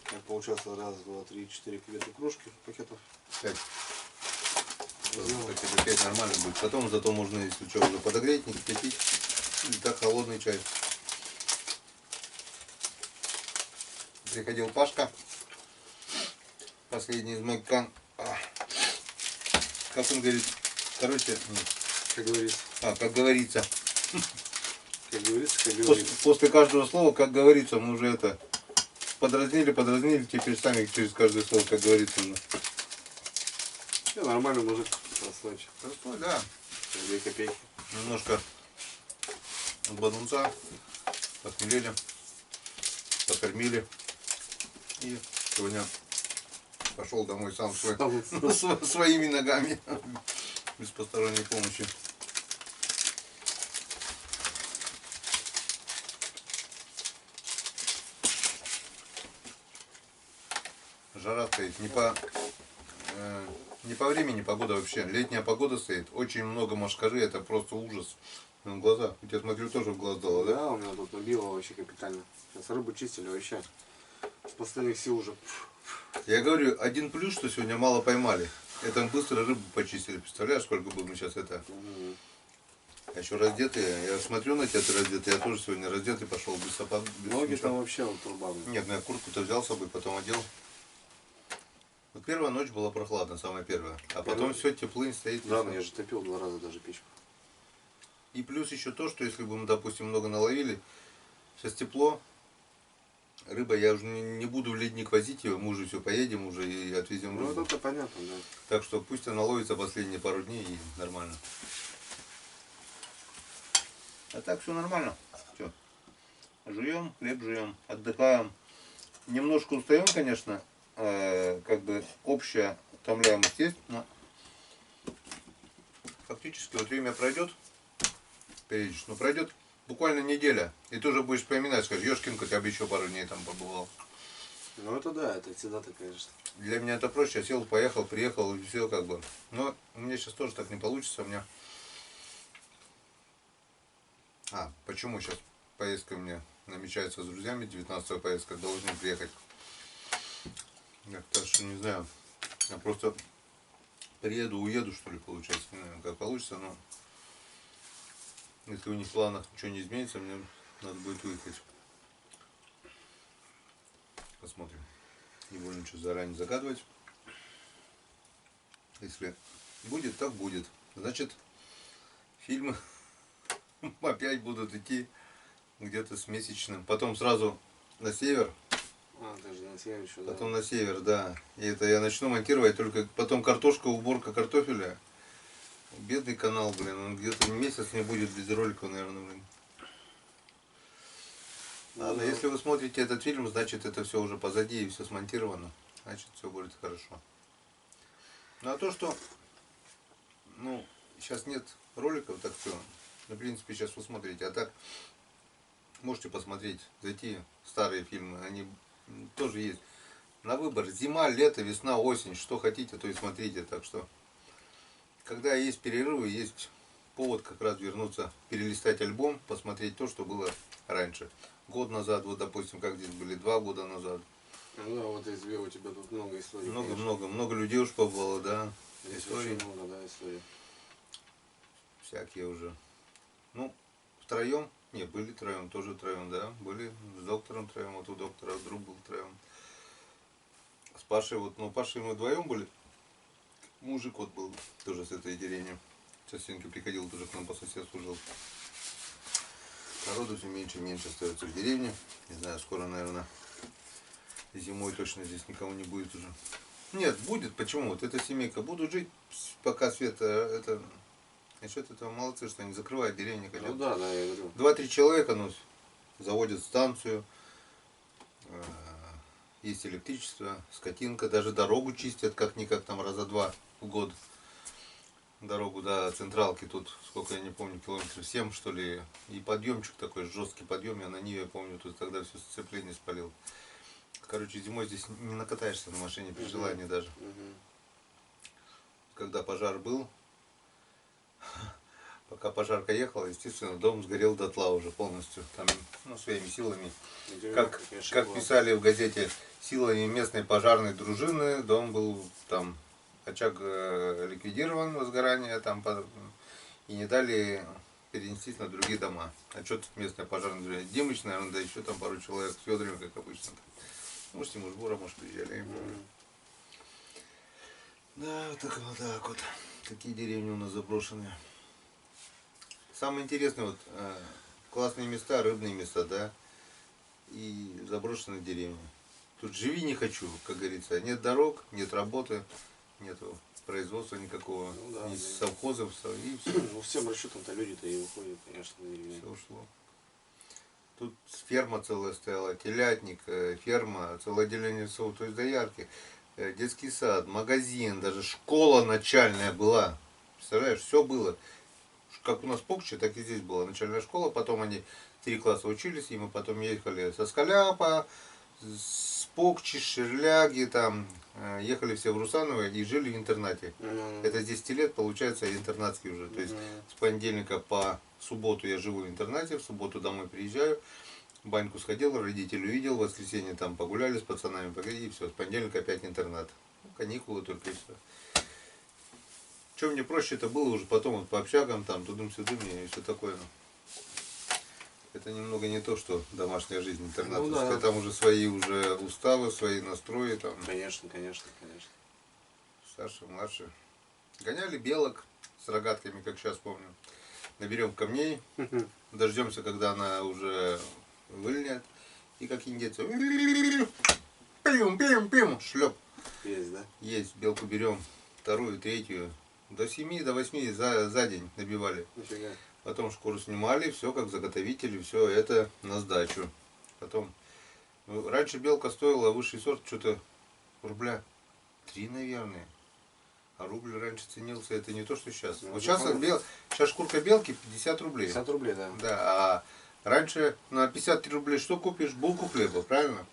Speaker 2: Как получается, раз, два, три, четыре где-то кружки, пакетов.
Speaker 1: 5. Это 5 нормально будет. Потом зато можно, если что, уже подогреть, не кипятить. Или так холодный чай. Приходил Пашка. Последний из Майкан. Как он говорит? Короче,
Speaker 2: Как говорится.
Speaker 1: как говорится.
Speaker 2: Как говорится, как говорится.
Speaker 1: После каждого слова, как говорится, мы уже это подразнили, теперь сами через каждое слово, как говорится, уже.
Speaker 2: Все нормально, мужик. Простой.
Speaker 1: Простой, да.
Speaker 2: 2 копейки.
Speaker 1: Немножко бадунца похмелели, покормили. И сегодня пошел домой сам своими ногами, без посторонней помощи. Жара стоит не по времени погода вообще. Летняя погода стоит. Очень много мошкары, это просто ужас. Ну, глаза. У тебя, смотрю, тоже в глаз дало, да?
Speaker 2: Да, у меня тут набило вообще капитально. Сейчас рыбу чистили вообще. С последних сил уже.
Speaker 1: Я говорю, один плюс, что сегодня мало поймали. Это мы быстро рыбу почистили. Представляешь, сколько бы мы сейчас это... А еще раздетые. Я смотрю на тебя, ты раздетый. Я тоже сегодня раздетый пошел без сапог. Без
Speaker 2: Ноги
Speaker 1: ничего.
Speaker 2: там вообще вот турбаны.
Speaker 1: Нет, ну я куртку-то взял с собой, потом одел. Вот первая ночь была прохладная, самая первая. А потом все, теплынь стоит.
Speaker 2: Да, но я же топил 2 раза даже печку.
Speaker 1: И плюс еще то, что если бы мы, допустим, много наловили, сейчас тепло, рыба, я уже не буду в ледник возить ее, мы уже все поедем уже и отвезем
Speaker 2: Ну
Speaker 1: рыбу.
Speaker 2: это понятно, да.
Speaker 1: Так что пусть она ловится последние пару дней и нормально. А так все нормально. Все. Жуем, хлеб жуем, отдыхаем. Немножко устаем, конечно, как бы общая утомляемость есть, но фактически вот время пройдет, периодически, но пройдет буквально неделя, и ты уже будешь вспоминать, скажешь, ёшкинка, я бы еще пару дней там побывал.
Speaker 2: Ну это да, это всегда так, конечно.
Speaker 1: Для меня это проще, я сел, поехал, приехал, и все как бы. Но у меня сейчас тоже так не получится, у меня... почему сейчас поездка у меня намечается с друзьями 19-го поездка, должны приехать. Так что не знаю, я просто приеду, уеду, что ли, получается, не знаю, как получится, но если у них в планах ничего не изменится, мне надо будет выехать. Посмотрим. Не будем ничего заранее загадывать. Если будет, так будет. Значит, фильмы опять будут идти где-то с месячным. Потом сразу на север.
Speaker 2: А, даже на север еще, да.
Speaker 1: Потом на север, да. И это я начну монтировать только потом картошка, уборка картофеля. Бедный канал, блин, он где-то месяц не будет без роликов, наверное, блин. Ладно, если вы смотрите этот фильм, значит это все уже позади и все смонтировано. Значит все будет хорошо. Ну а то, что ну, сейчас нет роликов, так что, в принципе, сейчас вы смотрите. А так можете посмотреть, зайти в старые фильмы, они тоже есть. На выбор зима, лето, весна, осень, что хотите, то и смотрите. Так что, когда есть перерывы, есть повод как раз вернуться, перелистать альбом, посмотреть то, что было раньше. Год назад, вот допустим, как здесь были 2 года назад.
Speaker 2: Ну да, вот из у тебя тут много историй.
Speaker 1: Много людей уж побывало, да.
Speaker 2: Здесь
Speaker 1: Истории
Speaker 2: очень много, да, историй.
Speaker 1: всякие уже. Ну, втроем, не, были втроем, тоже втроем, да. Были с доктором втроем, вот у доктора друг был втроем. С Пашей, вот, ну, Пашей мы вдвоем были. Мужик вот был тоже с этой деревни. Частенько приходил, тоже к нам по соседству жил. Народу все меньше и меньше остается в деревне. Не знаю, скоро, наверное, зимой точно здесь никого не будет уже. Нет, будет. Почему? Вот эта семейка будут жить, пока свет это... Насчет этого молодцы, что они закрывают деревню.
Speaker 2: Ну да, да, я говорю.
Speaker 1: 2-3 человека, ну, заводят станцию. Есть электричество, скотинка, даже дорогу чистят, как-никак там раза 2 в год. Дорогу до централки тут, сколько я не помню, километров 7 что ли. И подъемчик такой, жесткий подъем, я на ниве, я помню, тут тогда все сцепление спалил. Короче, зимой здесь не накатаешься на машине при желании даже. Когда пожар был, пока пожарка ехала, естественно, дом сгорел дотла уже полностью, там, ну, своими силами. Как писали в газете, силами местной пожарной дружины, дом был там, очаг ликвидирован, возгорание там, и не дали перенестись на другие дома. А что тут местная пожарная дружина? Димыч, наверное, да еще там пару человек с Федорем, как обычно. Может, Тимур Бура, может, приезжали, я не помню. Да, вот так вот. Такие деревни у нас заброшенные. Самое интересное, вот, классные места, рыбные места, да, и заброшенные деревни. Тут живи не хочу, как говорится. Нет дорог, нет работы, нет производства никакого,
Speaker 2: ну, да,
Speaker 1: ни совхозов, и все.
Speaker 2: Ну, всем расчетом-то люди-то и выходят, конечно, на деревню.
Speaker 1: Все ушло. Тут ферма целая стояла, телятник, ферма, целое отделение сов, то есть доярки, детский сад, магазин, даже школа начальная была. Представляешь, все было. Как у нас в Покче, так и здесь была начальная школа. Потом они 3 класса учились, и мы потом ехали со Скаляпа, с Покчи, Шерляги, там, ехали все в Русаново и жили в интернате. Это с 10 лет, получается, интернатский уже. То есть с понедельника по субботу я живу в интернате, в субботу домой приезжаю, баньку сходил, родителей увидел, в воскресенье там погуляли с пацанами, и все, с понедельника опять интернат. Ну, каникулы только и все. Чем мне проще это было уже потом вот по общагам, там, тудым-сюдым и все такое. Ну. Это немного не то, что домашняя жизнь интернатовская. Ну, да. Там уже свои уже уставы, свои настрои. Там.
Speaker 2: Конечно, конечно, конечно.
Speaker 1: Старше, младше. Гоняли белок с рогатками, как сейчас помню. Наберем камней, дождемся, когда она уже выльнет. И как индейцы. Пим, шлеп.
Speaker 2: Есть, да?
Speaker 1: Есть, белку берем, вторую, третью. До 7, до 8 за день набивали.
Speaker 2: Нифига.
Speaker 1: Потом шкуру снимали, все как заготовители, все это на сдачу. Потом, ну, раньше белка стоила высший сорт что-то рубля 3, наверное. А рубль раньше ценился, это не то, что сейчас. Ну, вот сейчас, сейчас шкурка белки 50 рублей.
Speaker 2: 50 рублей, да.
Speaker 1: Да, а раньше на 53 рублей что купишь? Булку хлеба, правильно?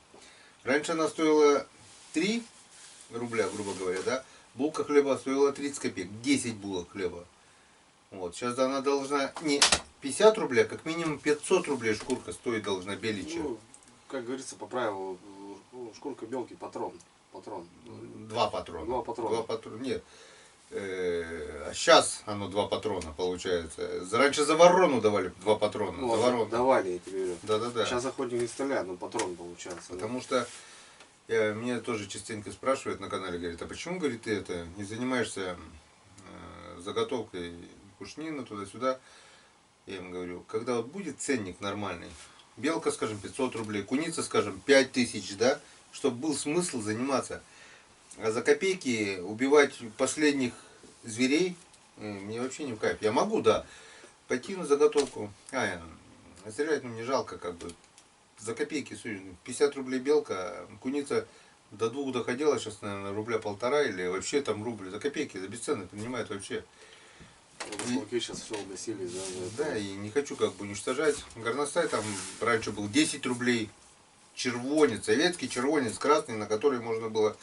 Speaker 1: Раньше она стоила 3 рубля, грубо говоря, да? Булка хлеба стоила 30 копеек, 10 булок хлеба. Вот, сейчас она должна не 50 рублей, а как минимум 500 рублей шкурка стоить должна беличья.
Speaker 2: Ну, как говорится, по правилу, шкурка белки патрон. Патрон.
Speaker 1: 2 патрона.
Speaker 2: 2 патрона.
Speaker 1: 2 патрона. Нет. А сейчас оно 2 патрона получается. Раньше за ворону давали 2 патрона.
Speaker 2: Ну,
Speaker 1: за ворону.
Speaker 2: давали, я тебе говорю.
Speaker 1: Да.
Speaker 2: Сейчас охотник не стреляет, но патрон получается.
Speaker 1: Потому что меня тоже частенько спрашивают на канале, говорят, а почему, говорит, ты это не занимаешься заготовкой пушнина туда-сюда? Я им говорю, когда вот будет ценник нормальный, белка, скажем, 500 рублей, куница, скажем, 5000, да, чтобы был смысл заниматься. А за копейки убивать последних зверей мне вообще не в кайф. Я могу, да, пойти на заготовку. Стрелять, ну, не жалко, как бы. За копейки, 50 рублей белка, куница до 2 доходила, сейчас, наверное, рубля 1,5 или вообще там рубль. За копейки, за бесценок принимают вообще.
Speaker 2: Волки сейчас все угасились, да?
Speaker 1: Да, и не хочу как бы уничтожать. Горностай там раньше был 10 рублей. Червонец, советский червонец красный, на который можно было,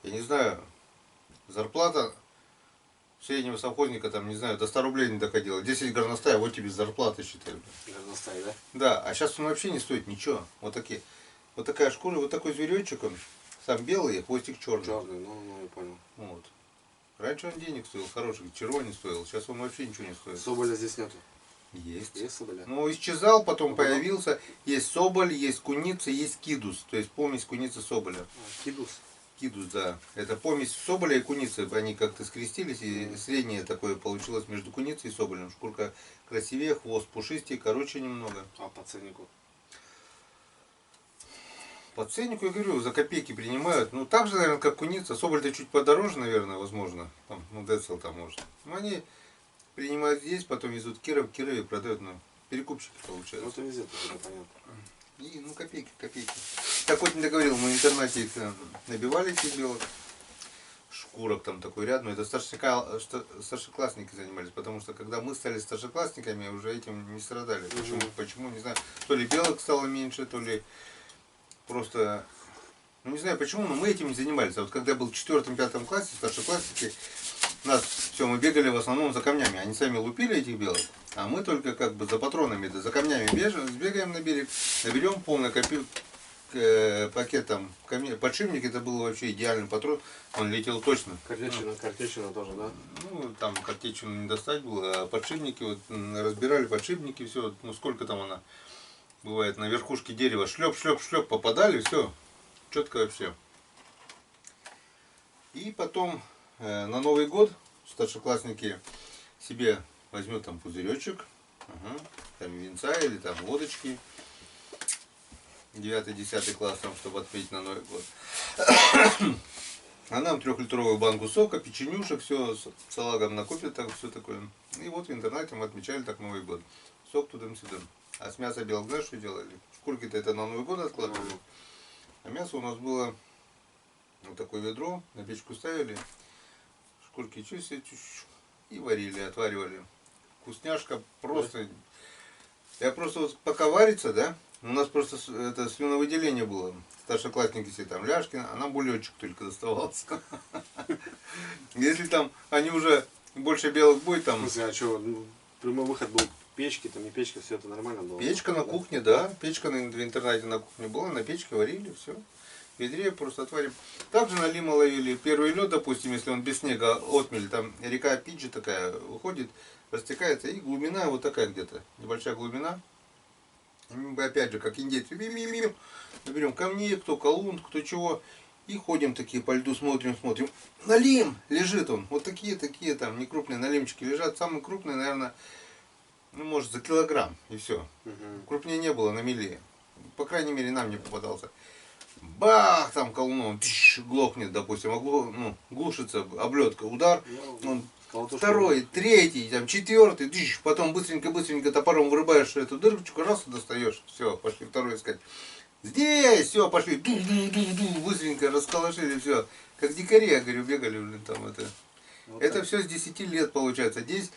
Speaker 1: я не знаю, зарплата среднего совхозника, там, не знаю, до 100 рублей не доходила. 10 горностая, вот тебе зарплата, считай.
Speaker 2: Горностай, да?
Speaker 1: Да, а сейчас он вообще не стоит ничего. Вот такие. Вот такая шкура, вот такой зверечек, он сам белый, хвостик черный.
Speaker 2: Черный, ну, я понял.
Speaker 1: Вот. Раньше он денег стоил, хороший, червонец стоил, сейчас он вообще ничего не стоит.
Speaker 2: Соболя здесь нету.
Speaker 1: Есть.
Speaker 2: Есть соболя?
Speaker 1: Ну, исчезал, потом появился. Есть соболь, есть куница, есть кидус. То есть помесь куницы соболя.
Speaker 2: Кидус.
Speaker 1: Кидус, да. Это помесь соболя и куницы. Они как-то скрестились, и среднее такое получилось между куницей и соболем. Шкурка красивее, хвост пушистее, короче немного.
Speaker 2: А по ценнику?
Speaker 1: По ценнику, я говорю, за копейки принимают. Ну, так же, наверное, как куница. Соболь-то чуть подороже, наверное, возможно. Там, ну, Децл там может. Но они принимают здесь, потом везут в Кирове продают, ну, перекупщики
Speaker 2: Ну,
Speaker 1: получаются.
Speaker 2: это везде тоже понятно.
Speaker 1: И, ну, копейки. Так вот, не договорил, мы в интернете их набивали, этих белок. Шкурок там такой ряд, но это старшеклассники занимались, потому что когда мы стали старшеклассниками, уже этим не страдали. Почему, не знаю. То ли белок стало меньше, то ли просто, ну не знаю почему, но мы этим не занимались. А вот когда я был в 4-5 классе, старшеклассники, мы бегали в основном за камнями. Они сами лупили этих белок, а мы только как бы за патронами, да, за камнями сбегаем на берег, наберем полный пакет там камней. Подшипник это был вообще идеальный патрон, он летел точно.
Speaker 2: Картечина тоже, да?
Speaker 1: Ну, там картечину не достать было, а подшипники, вот разбирали подшипники, все, ну сколько там она бывает, на верхушке дерева шлеп, попадали, все, четко вообще. И потом на Новый год старшеклассники себе возьмут там пузыречек, там винца или там водочки, 9-10 класс, там, чтобы отметить на Новый год. А нам 3-литровую банку сока, печенюшек, все с салагом накупят, так, все такое. И вот в интернете мы отмечали так Новый год. Сок туда-сюда. А с мяса белок, знаешь, что делали? Шкурки-то это на Новый год откладывали. А мясо у нас было вот такое ведро, на печку ставили, шкурки чистили и варили, отваривали. Вкусняшка просто. Я просто вот пока варится, да, у нас просто это слюновыделение было. Старшеклассники все там ляжки, а нам бульончик только доставался. Если там они уже больше белок будет там.
Speaker 2: В смысле, а что, прямой выход был печки, там не печка, все это нормально было?
Speaker 1: Печка на кухне, да. Печка в интернете на кухне была, на печке варили, все. В ведре просто отварим. Также на лима ловили. Первый лед, допустим, если он без снега отмель, там река Пиджи такая уходит, растекается, и глубина вот такая где-то, небольшая глубина. Мы опять же, как индейцы, наберем камней, кто колун, кто чего, и ходим такие по льду, смотрим. Налим лежит он, вот такие там некрупные налимчики лежат, самый крупный, наверное, ну, может, за килограмм, и все. Крупнее не было на мели. По крайней мере, нам не попадался. Бах, там колуном, глохнет, допустим, глушится облетка, удар, он второй, третий, там, четвертый, потом быстренько топором вырубаешь эту дырочку, раз и достаешь, все, пошли второй искать. Здесь, все, пошли, быстренько расколошили, все, как дикари, я говорю, бегали, блин, там это. Вот это так. Все с 10 лет получается. Здесь,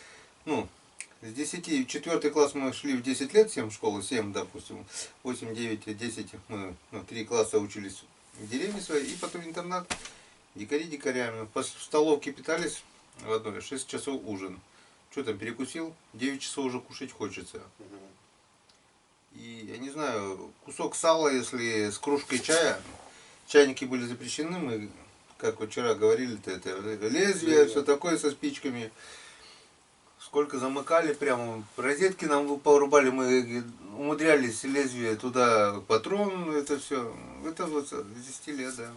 Speaker 1: с 10, 4 класс мы шли в 10 лет, 7 в школу, 7, допустим, 8, 9, 10, мы 3 класса учились в деревне своей, и потом интернат, дикари дикарями. В столовке питались в одной, 6 часов ужин. что там, перекусил, 9 часов уже кушать хочется. И, я не знаю, кусок сала, если с кружкой чая, чайники были запрещены, мы, как вот вчера говорили-то, это лезвие, все такое со спичками. Сколько замыкали прямо, розетки нам порубали, мы умудрялись лезвие туда, патрон, это все. Это вот с 10 лет, да.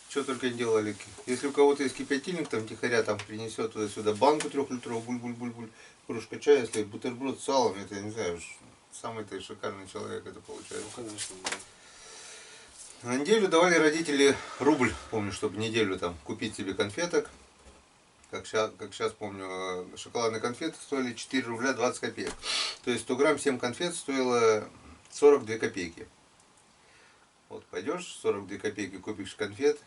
Speaker 1: Что только не делали. Если у кого-то есть кипятильник, там тихоря там принесет туда-сюда банку 3-литровую, буль-буль-буль-буль, кружка чая, если бутерброд с салом, это, я не знаю, самый-то шикарный человек это получается.
Speaker 2: Ну, конечно, да.
Speaker 1: На неделю давали родители рубль, помню, чтобы неделю там купить себе конфеток. Как сейчас помню, шоколадные конфеты стоили 4 рубля 20 копеек. То есть 100 грамм 7 конфет стоило 42 копейки. Вот пойдешь 42 копейки купишь конфет,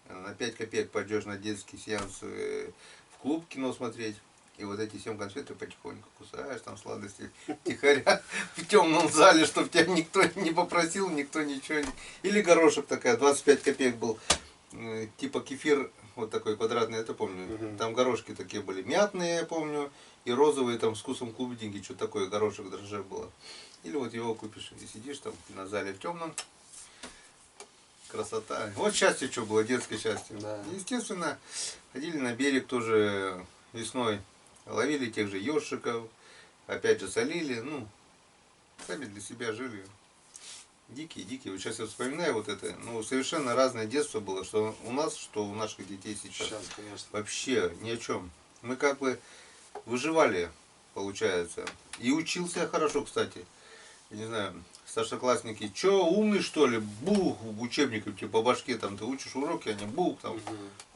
Speaker 1: на 5 копеек пойдешь на детский сеанс в клуб кино смотреть. И вот эти 7 конфет ты потихоньку кусаешь, там сладости тихоря в темном зале, чтобы тебя никто не попросил, никто ничего. Или горошек такая, 25 копеек был, типа кефир, вот такой квадратный, это помню. Там горошки такие были мятные, я помню, и розовые там с вкусом клубники, что такое, горошек дрожжи было. Или вот его купишь и сидишь там на зале в темном. Красота. Вот счастье, что было, детское счастье.
Speaker 2: Да.
Speaker 1: Естественно, ходили на берег тоже весной, ловили тех же ёршиков, опять же солили, ну, сами для себя жили. Дикие. Вот сейчас я вспоминаю вот это, ну, совершенно разное детство было, что у нас, что у наших детей сейчас.
Speaker 2: Сейчас, конечно.
Speaker 1: Вообще ни о чем. Мы как бы выживали, получается. И учился хорошо, кстати. Я не знаю, старшеклассники, чё, умный что ли? Бух, учебником тебе по башке, там ты учишь уроки, они бух, там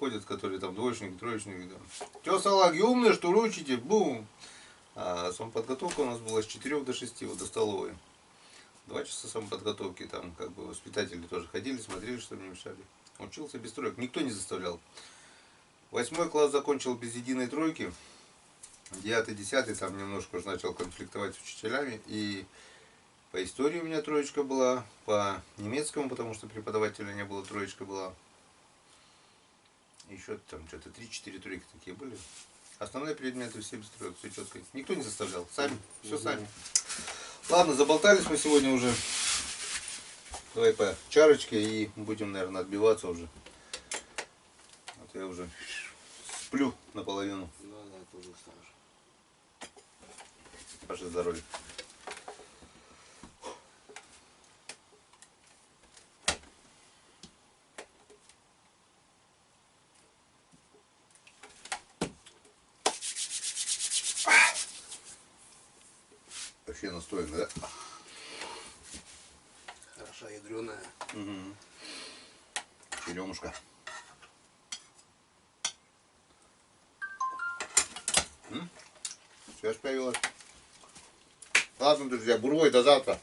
Speaker 1: ходят, которые там двоечники, троечники. Там. Чё, салаги, умные что ли, учите? Бум. А самоподготовка у нас была с 4 до 6, вот до столовой. 2 часа самоподготовки, там как бы воспитатели тоже ходили, смотрели, что мне мешали. Учился без троек, никто не заставлял. 8 класс закончил без единой тройки. 9-10 там немножко уже начал конфликтовать с учителями. И по истории у меня троечка была, по немецкому, потому что преподавателя не было, троечка была. Еще там что-то 3-4 тройки такие были. Основные предметы все без троек, все четко. Никто не заставлял, сами, все сами. Ладно, заболтались мы сегодня уже. Давай по чарочке и будем, наверное, отбиваться уже. Вот я уже сплю наполовину.
Speaker 2: Да, тоже устал.
Speaker 1: Ваше здоровье. Вообще настойно, да?
Speaker 2: Хороша, ядреная.
Speaker 1: Угу. Черемушка. Связь появилась. Ладно, друзья, бурвой, до завтра.